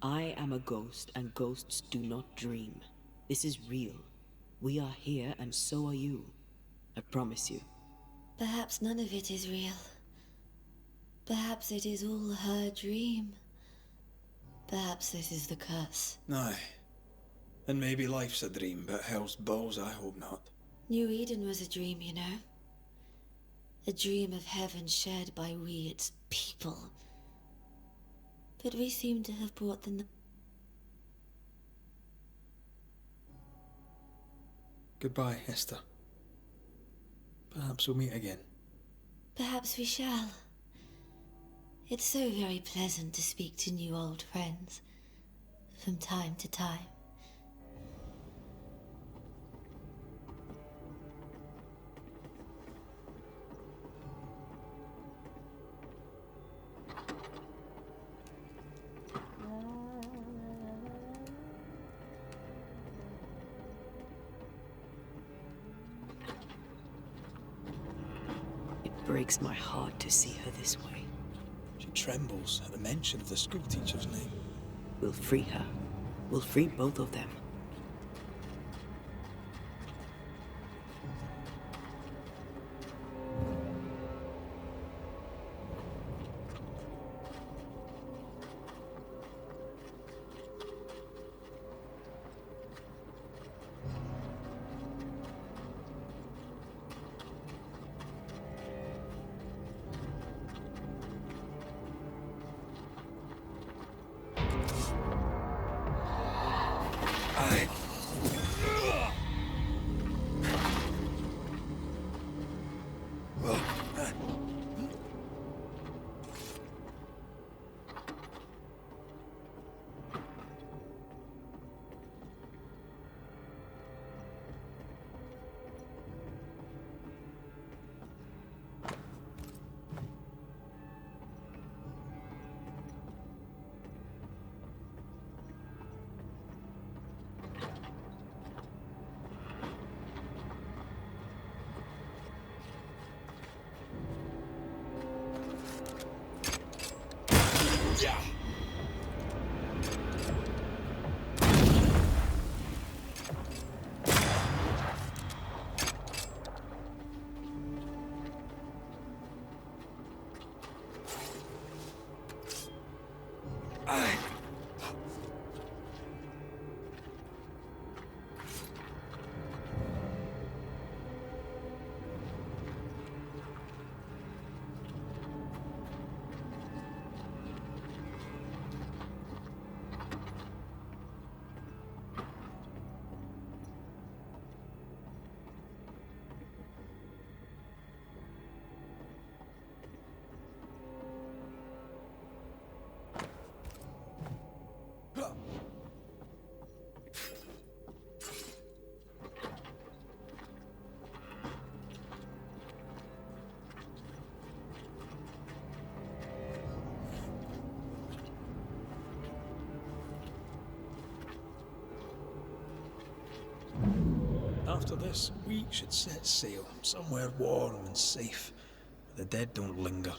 Speaker 1: I am a ghost, and ghosts do not dream. This is real. We are here, and so are you. I promise you.
Speaker 8: Perhaps none of it is real. Perhaps it is all her dream. Perhaps this is the curse.
Speaker 2: Aye. And maybe life's a dream, but hell's balls, I hope not.
Speaker 8: New Eden was a dream, you know. A dream of heaven shared by we, its people. But we seem to have brought them the...
Speaker 2: Goodbye, Esther. Perhaps we'll meet again.
Speaker 8: Perhaps we shall. It's so very pleasant to speak to new old friends. From time to time.
Speaker 1: Breaks my heart to see her this way.
Speaker 2: She trembles at the mention of the schoolteacher's name.
Speaker 1: We'll free her. We'll free both of them.
Speaker 2: After this, we should set sail somewhere warm and safe, where the dead don't linger.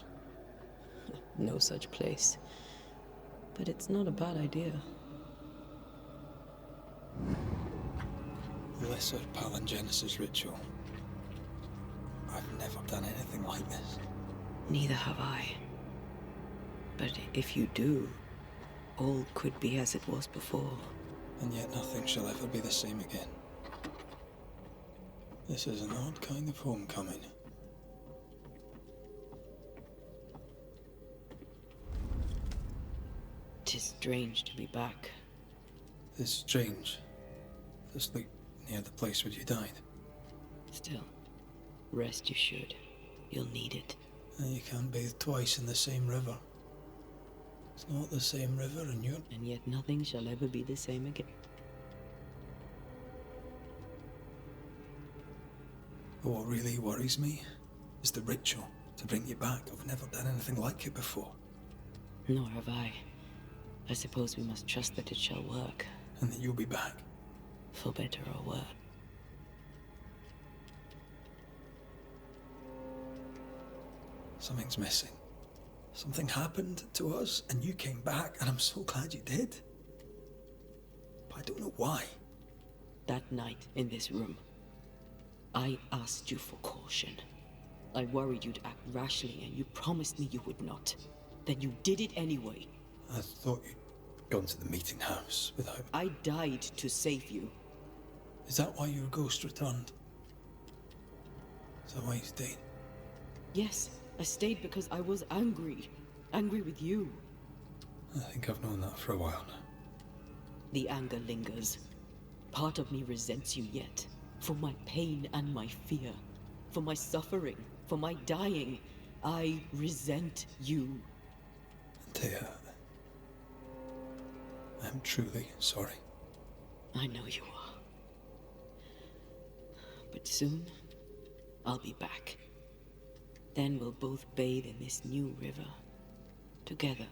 Speaker 1: No such place. But it's not a bad idea.
Speaker 2: Lesser palingenesis ritual. I've never done anything like this.
Speaker 1: Neither have I. But if you do, all could be as it was before.
Speaker 2: And yet nothing shall ever be the same again. This is an odd kind of homecoming.
Speaker 1: Tis strange to be back.
Speaker 2: It's strange to sleep near the place where you died.
Speaker 1: Still, rest you should. You'll need it.
Speaker 2: And you can't bathe twice in the same river. It's not the same river and you're...
Speaker 1: And yet nothing shall ever be the same again.
Speaker 2: But what really worries me is the ritual to bring you back. I've never done anything like it before.
Speaker 1: Nor have I. I suppose we must trust that it shall work.
Speaker 2: And that you'll be back.
Speaker 1: For better or worse.
Speaker 2: Something's missing. Something happened to us and you came back and I'm so glad you did. But I don't know why.
Speaker 1: That night in this room, I asked you for caution. I worried you'd act rashly and you promised me you would not. Then you did it anyway.
Speaker 2: I thought you'd gone to the meeting house without...
Speaker 1: I died to save you.
Speaker 2: Is that why your ghost returned? Is that why you stayed?
Speaker 1: Yes, I stayed because I was angry. Angry with you.
Speaker 2: I think I've known that for a while now.
Speaker 1: The anger lingers. Part of me resents you yet. For my pain and my fear. For my suffering. For my dying. I resent you.
Speaker 2: Thea, I'm truly sorry.
Speaker 1: I know you are. But soon, I'll be back. Then we'll both bathe in this new river. Together.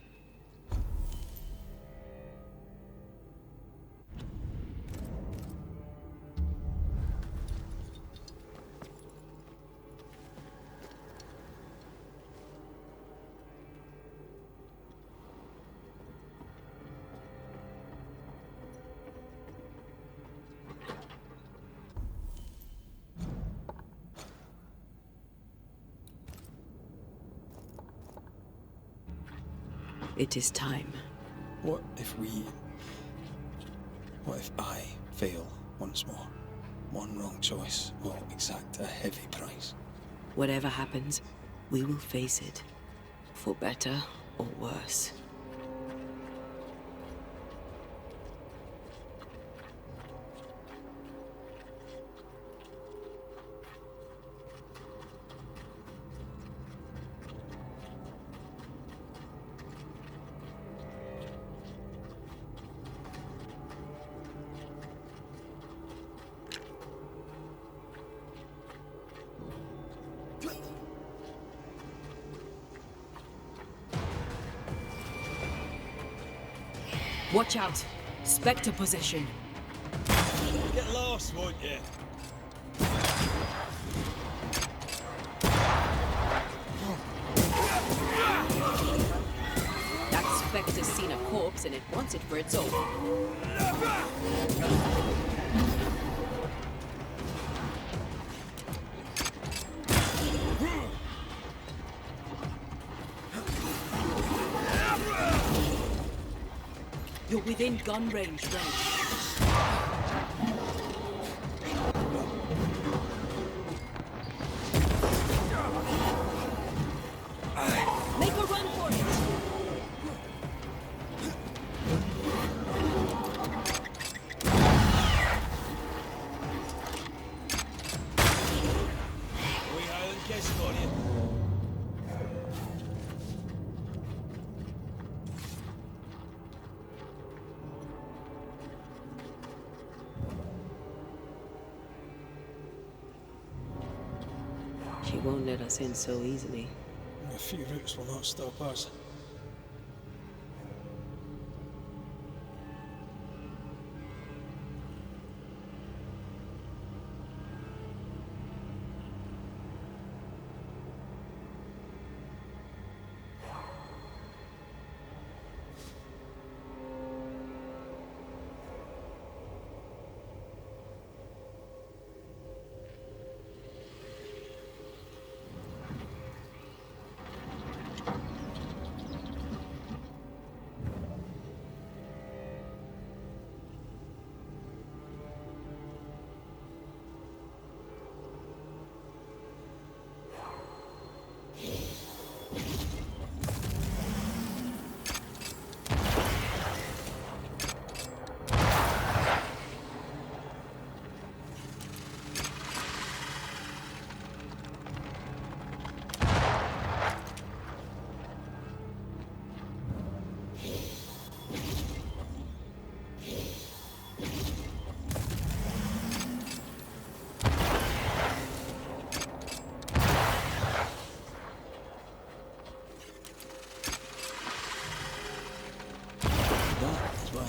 Speaker 1: It is time.
Speaker 2: What if I fail once more? One wrong choice will exact a heavy price.
Speaker 1: Whatever happens, we will face it. For better or worse. Watch out! Spectre possession!
Speaker 2: Get lost, won't you?
Speaker 1: That spectre and it wants it for its own. You're within gun range, Red. Make a run for it!
Speaker 2: We Highland Kiss for you.
Speaker 1: She won't let us in so easily.
Speaker 2: A few routes will not stop us.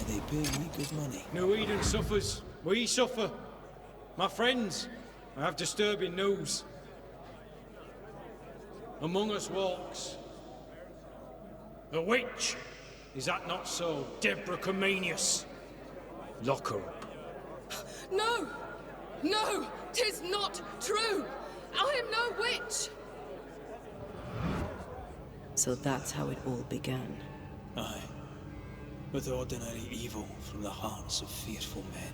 Speaker 2: They pay me good money.
Speaker 9: No Eden suffers. We suffer. My friends, I have disturbing news. Among us walks the witch. Is that not so, Deborah Comenius? Lock her up.
Speaker 10: No! No! 'Tis not true! I am no witch!
Speaker 1: So that's how it all began.
Speaker 2: Aye. With ordinary evil from the hearts of fearful men.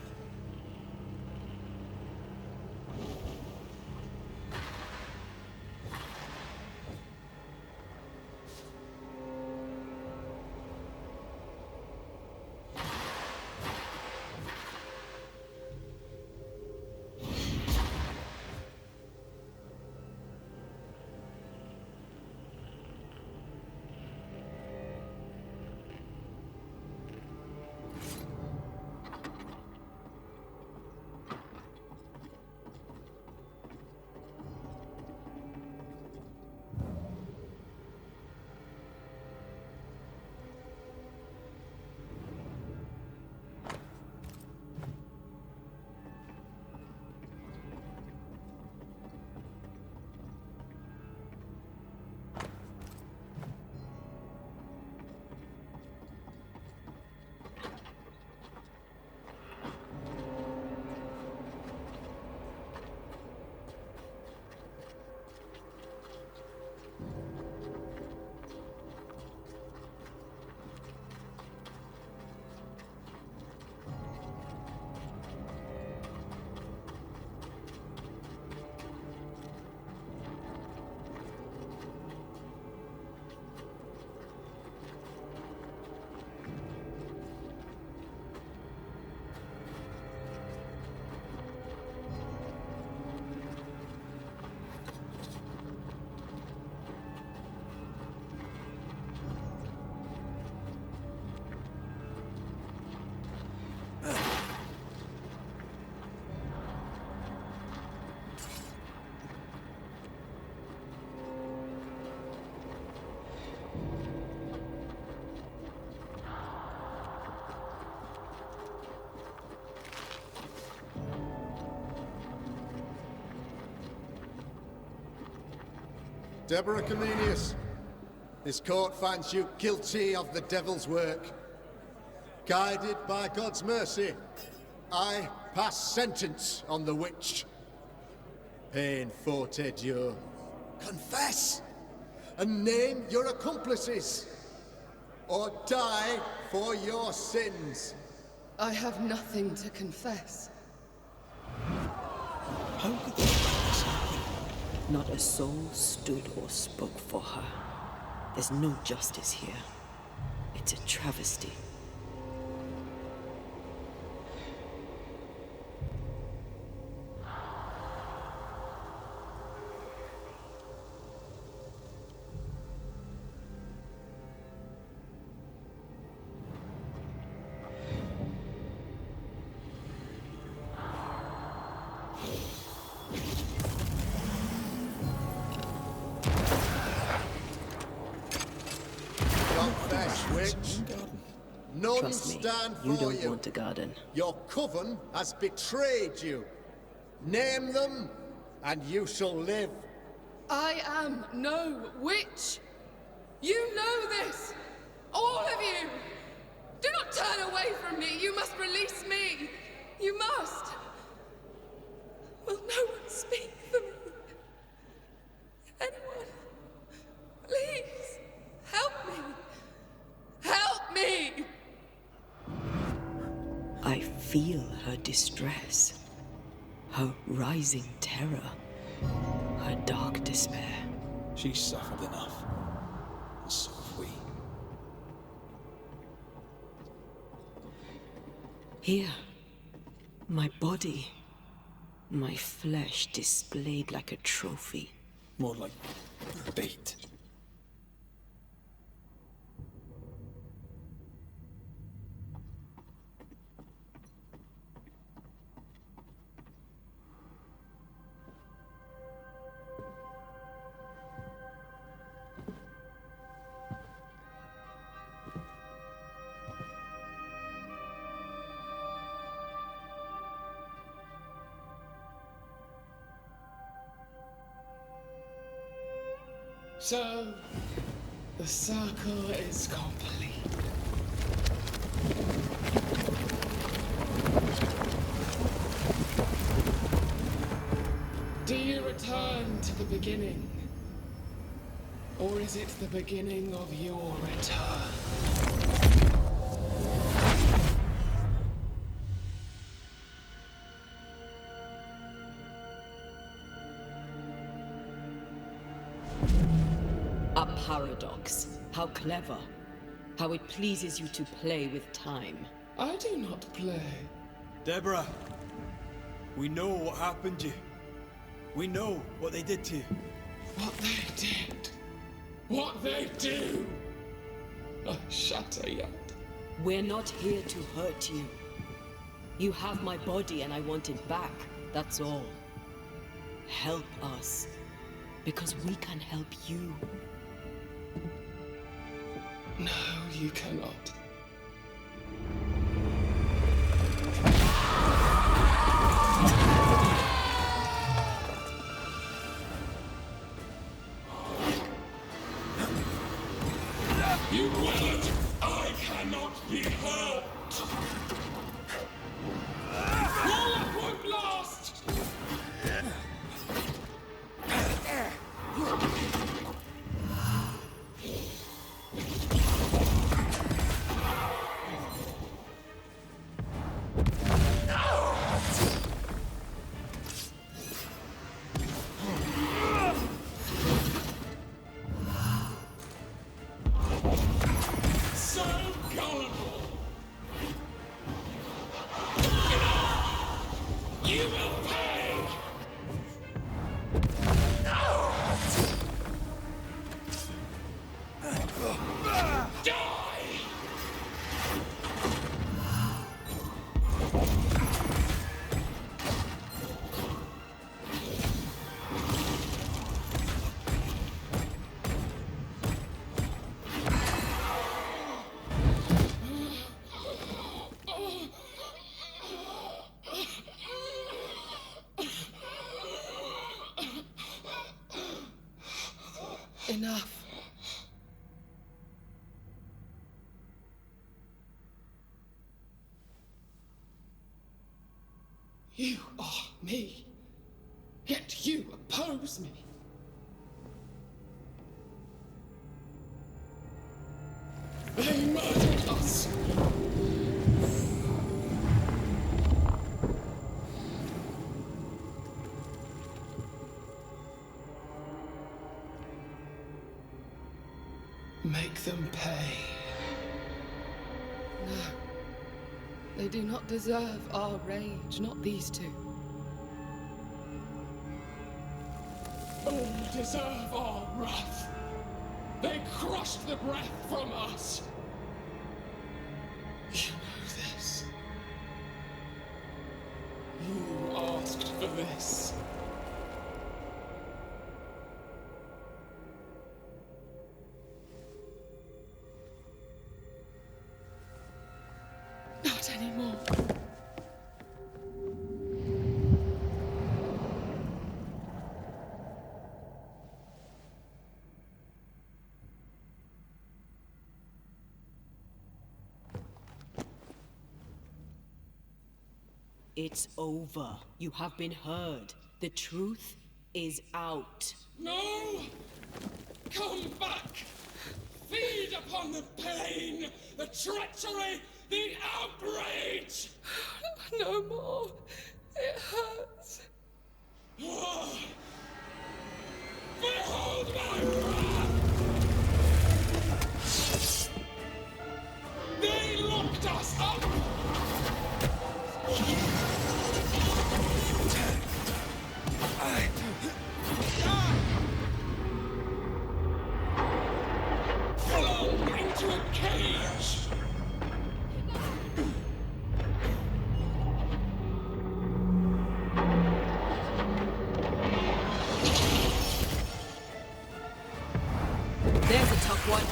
Speaker 11: Deborah Comenius, this court finds you guilty of the devil's work. Guided by God's mercy, I pass sentence on the witch. Pain forte dure. Confess and name your accomplices, or die for your sins.
Speaker 10: I have nothing to confess.
Speaker 2: How could this happen?
Speaker 1: Not a soul stood or spoke for her. There's no justice here. It's a travesty.
Speaker 11: None
Speaker 1: Trust me,
Speaker 11: stand
Speaker 1: you
Speaker 11: for
Speaker 1: don't want a garden.
Speaker 11: Your coven has betrayed you. Name them, and you shall live.
Speaker 10: I am no witch. You know this. All of you. Do not turn away from me. You must release me. You must. Will no one speak for me? Anyone? Please, help me. Help me!
Speaker 1: I feel her distress, her rising terror, her dark despair.
Speaker 2: She's suffered enough, and so have we.
Speaker 1: Here, my body, my flesh displayed like a trophy.
Speaker 2: More like bait.
Speaker 6: So, the circle is complete. Do you return to the beginning? Or is it the beginning of your return?
Speaker 1: A paradox. How clever. How it pleases you to play with time.
Speaker 6: I do not play.
Speaker 2: Deborah, we know what happened to you. We know what they did to you.
Speaker 6: What they did. What they do. I shatter yet.
Speaker 1: We're not here to hurt you. You have my body and I want it back. That's all. Help us. Because we can help you.
Speaker 6: No, you cannot. You will it! I cannot be hurt! Warlock won't last! Enough.
Speaker 10: You are me, yet you oppose me. They murdered us. Make them pay.
Speaker 12: No. They do not deserve our rage, not these two.
Speaker 10: All deserve our wrath. They crushed the breath from us. You know this. You asked for this. Not anymore.
Speaker 1: It's over. You have been heard. The truth is out.
Speaker 10: No! Come back! Feed upon the pain, the treachery, the outrage!
Speaker 12: No more. It hurts.
Speaker 10: Behold my wrath! They locked us up! Flung into a cage!
Speaker 1: There's a tough one.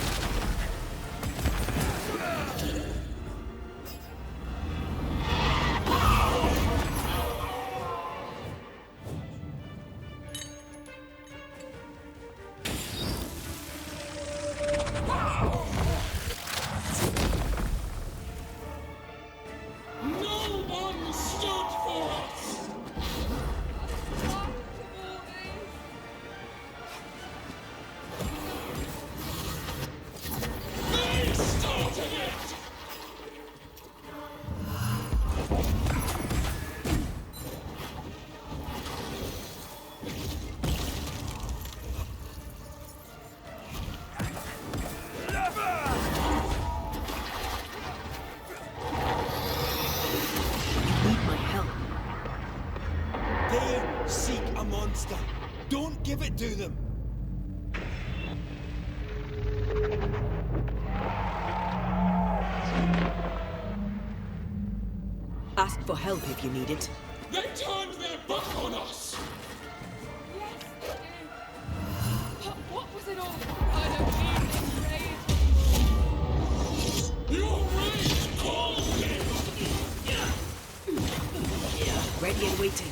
Speaker 10: No one stood for us! They started it!
Speaker 1: Need my help.
Speaker 2: They seek a monster. Don't give it to them.
Speaker 1: Ask for help if you need it.
Speaker 10: They turned their back on us!
Speaker 12: Yes, they did. But what was it all? I don't need this rage.
Speaker 10: Your rage calls me!
Speaker 1: Ready and waiting.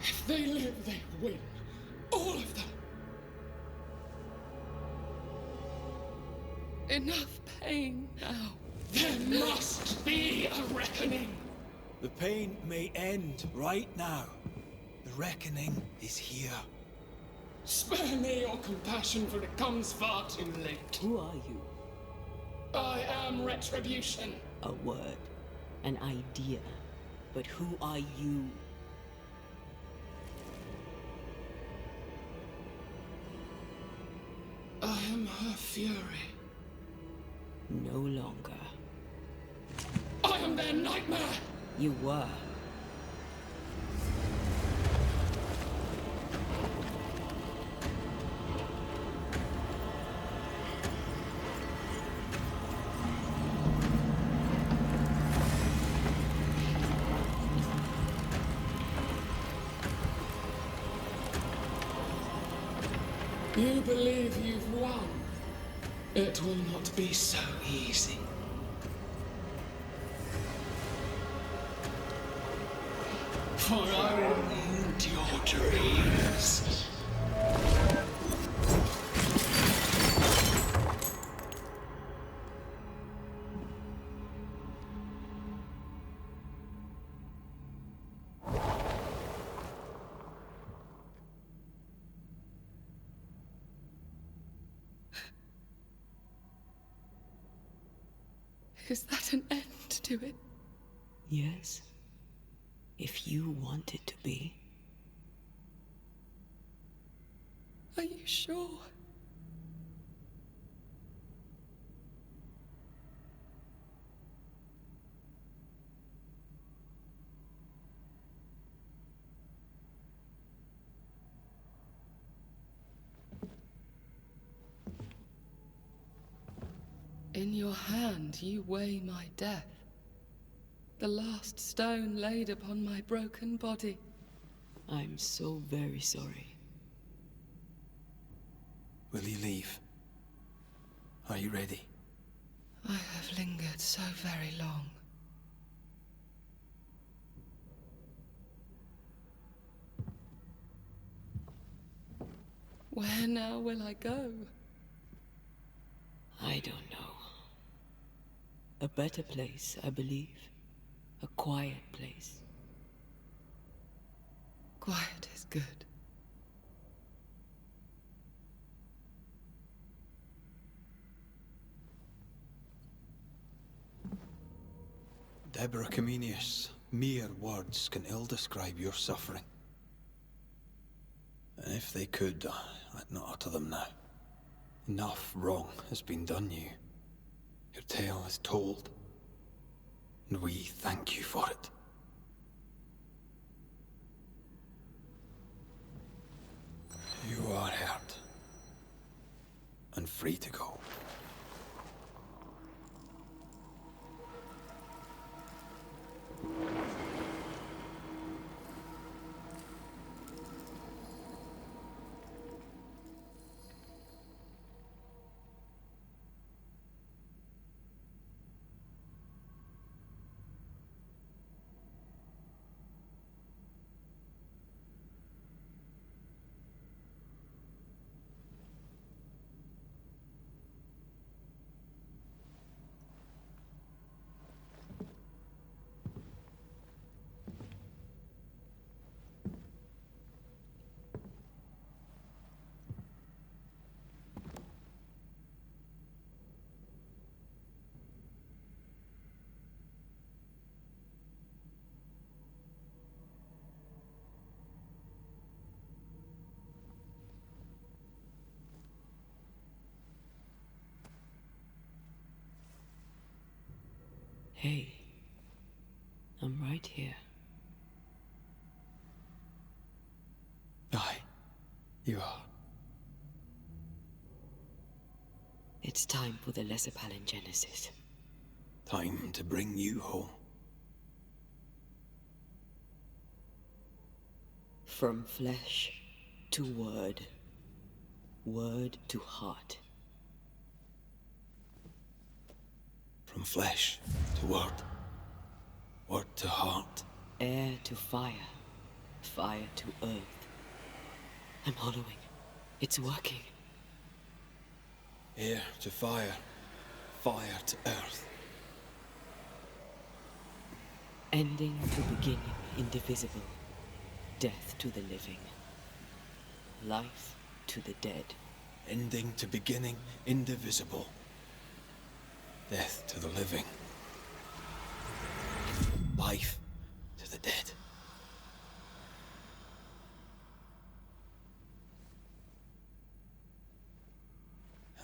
Speaker 10: If they live, they win. All of them.
Speaker 12: Enough pain now.
Speaker 10: There must be a reckoning.
Speaker 2: The pain may end right now. The reckoning is here.
Speaker 10: Spare me your compassion, for it comes far too late.
Speaker 1: Who are you?
Speaker 10: I am retribution.
Speaker 1: A word. An idea. But who are you?
Speaker 10: I am her fury.
Speaker 1: No longer.
Speaker 10: I am their nightmare.
Speaker 1: You were.
Speaker 6: You believe you've won? It will not be so easy. For I will end your dreams.
Speaker 10: Is that an end to it?
Speaker 1: Yes. If you want it to be.
Speaker 10: Are you sure? In your hand you weigh my death, the last stone laid upon my broken body.
Speaker 1: I'm so very sorry.
Speaker 2: Will you leave? Are you ready?
Speaker 10: I have lingered so very long. Where now will I go?
Speaker 1: I don't know. A better place, I believe. A quiet place.
Speaker 10: Quiet is good.
Speaker 2: Deborah Comenius, mere words can ill describe your suffering. And if they could, I'd not utter them now. Enough wrong has been done you. Your tale is told, and we thank you for it. You are hurt, and free to go.
Speaker 1: Hey, I'm right here.
Speaker 2: Aye, you are.
Speaker 1: It's time for the lesser palingenesis.
Speaker 2: Time to bring you home.
Speaker 1: From flesh to word, word to heart.
Speaker 2: From flesh to word, word to heart.
Speaker 1: Air to fire, fire to earth. I'm hollowing. It's working.
Speaker 2: Air to fire, fire to earth.
Speaker 1: Ending to beginning, indivisible. Death to the living. Life to the dead.
Speaker 2: Ending to beginning, indivisible. Death to the living. Life to the dead.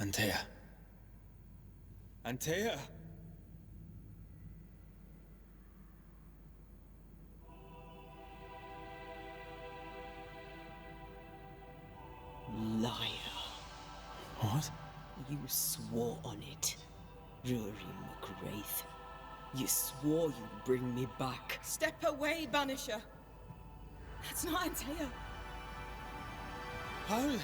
Speaker 2: Antea. Antea!
Speaker 1: Liar.
Speaker 2: What?
Speaker 1: You swore on it. Rory McGrath. You swore you'd bring me back.
Speaker 3: Step away, Banisher. That's not Antea.
Speaker 2: How?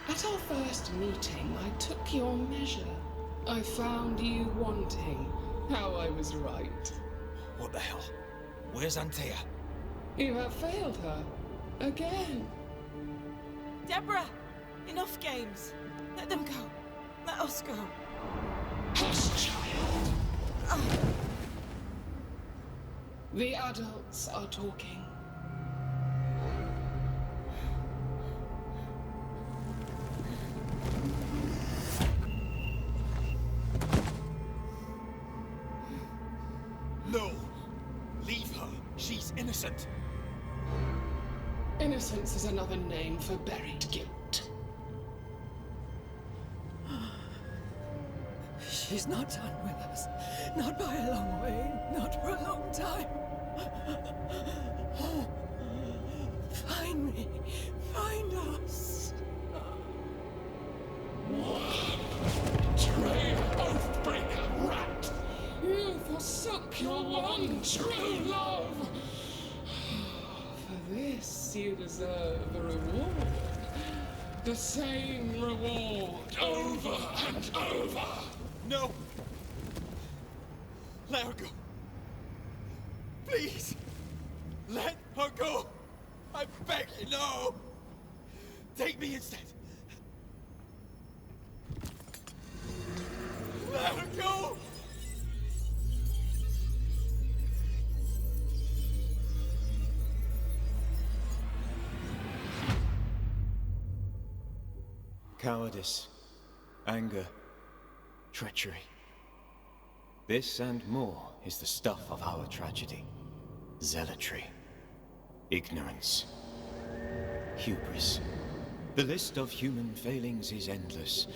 Speaker 10: At our first meeting, I took your measure. I found you wanting. How I was right.
Speaker 2: What the hell? Where's Antea?
Speaker 10: You have failed her. Again.
Speaker 3: Deborah! Enough games. Let them go. Let us go.
Speaker 10: Hush, child. The adults are talking.
Speaker 2: No! Leave her. She's innocent.
Speaker 10: Innocence is another name for buried guilt.
Speaker 3: She's not done with us. Not by a long way. Not for a long time. Find me. Find us.
Speaker 10: Traitor, oath-breaker, rat! You forsook your one true love! For this you deserve a reward. The same reward over and over!
Speaker 2: No! Let her go. Please! Let her go! I beg you, no! Take me instead! Let her go!
Speaker 13: Cowardice, anger, treachery. This and more is the stuff of our tragedy. Zealotry, ignorance, hubris. The list of human failings is endless,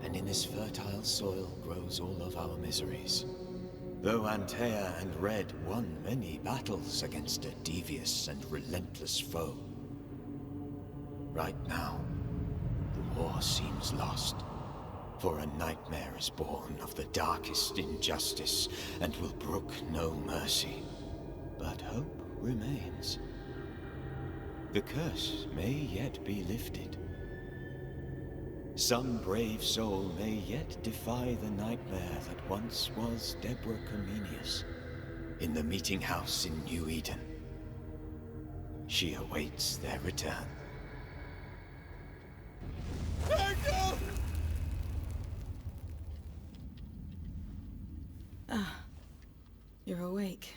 Speaker 13: and in this fertile soil grows all of our miseries. Though Antea and Red won many battles against a devious and relentless foe, right now, the war seems lost. For a nightmare is born of the darkest injustice, and will brook no mercy. But hope remains. The curse may yet be lifted. Some brave soul may yet defy the nightmare that once was Deborah Comenius in the meeting house in New Eden. She awaits their return.
Speaker 3: Ah, you're awake.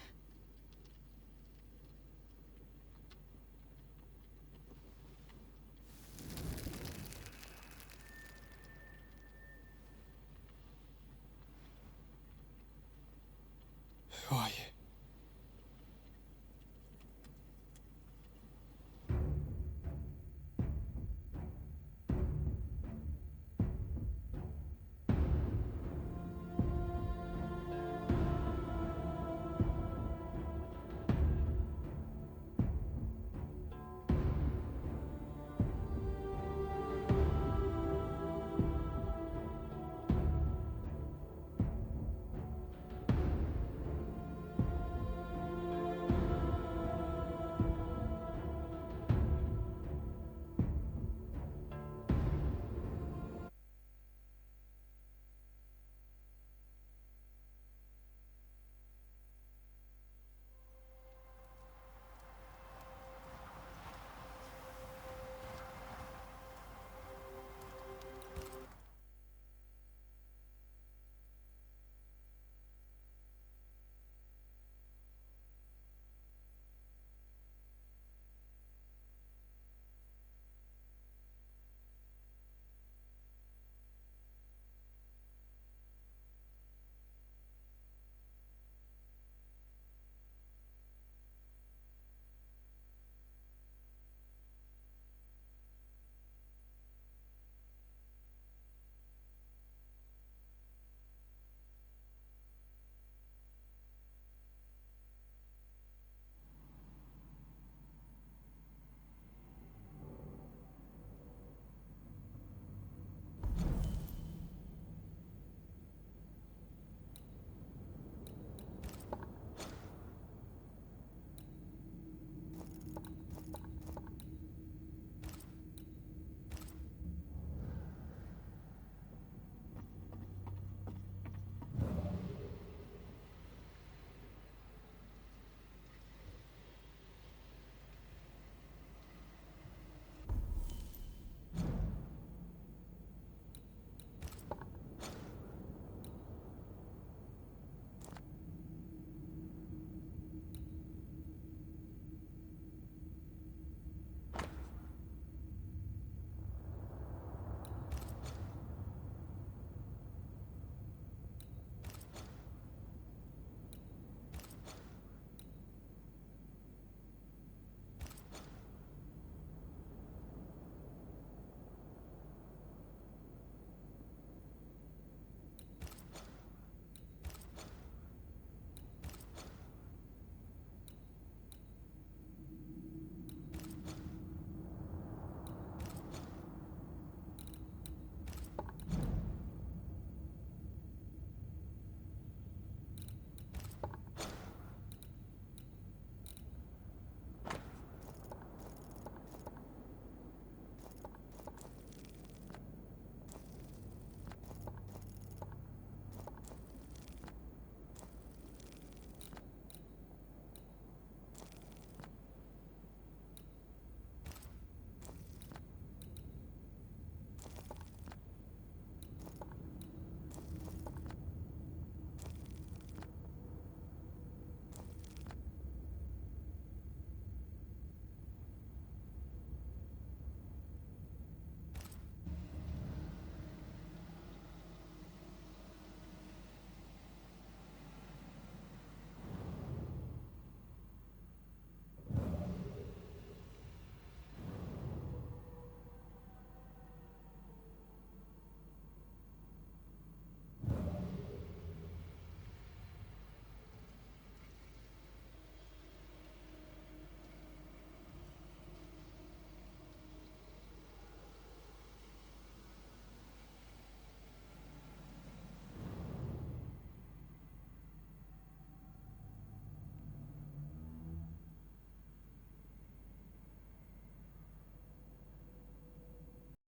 Speaker 2: Who are you?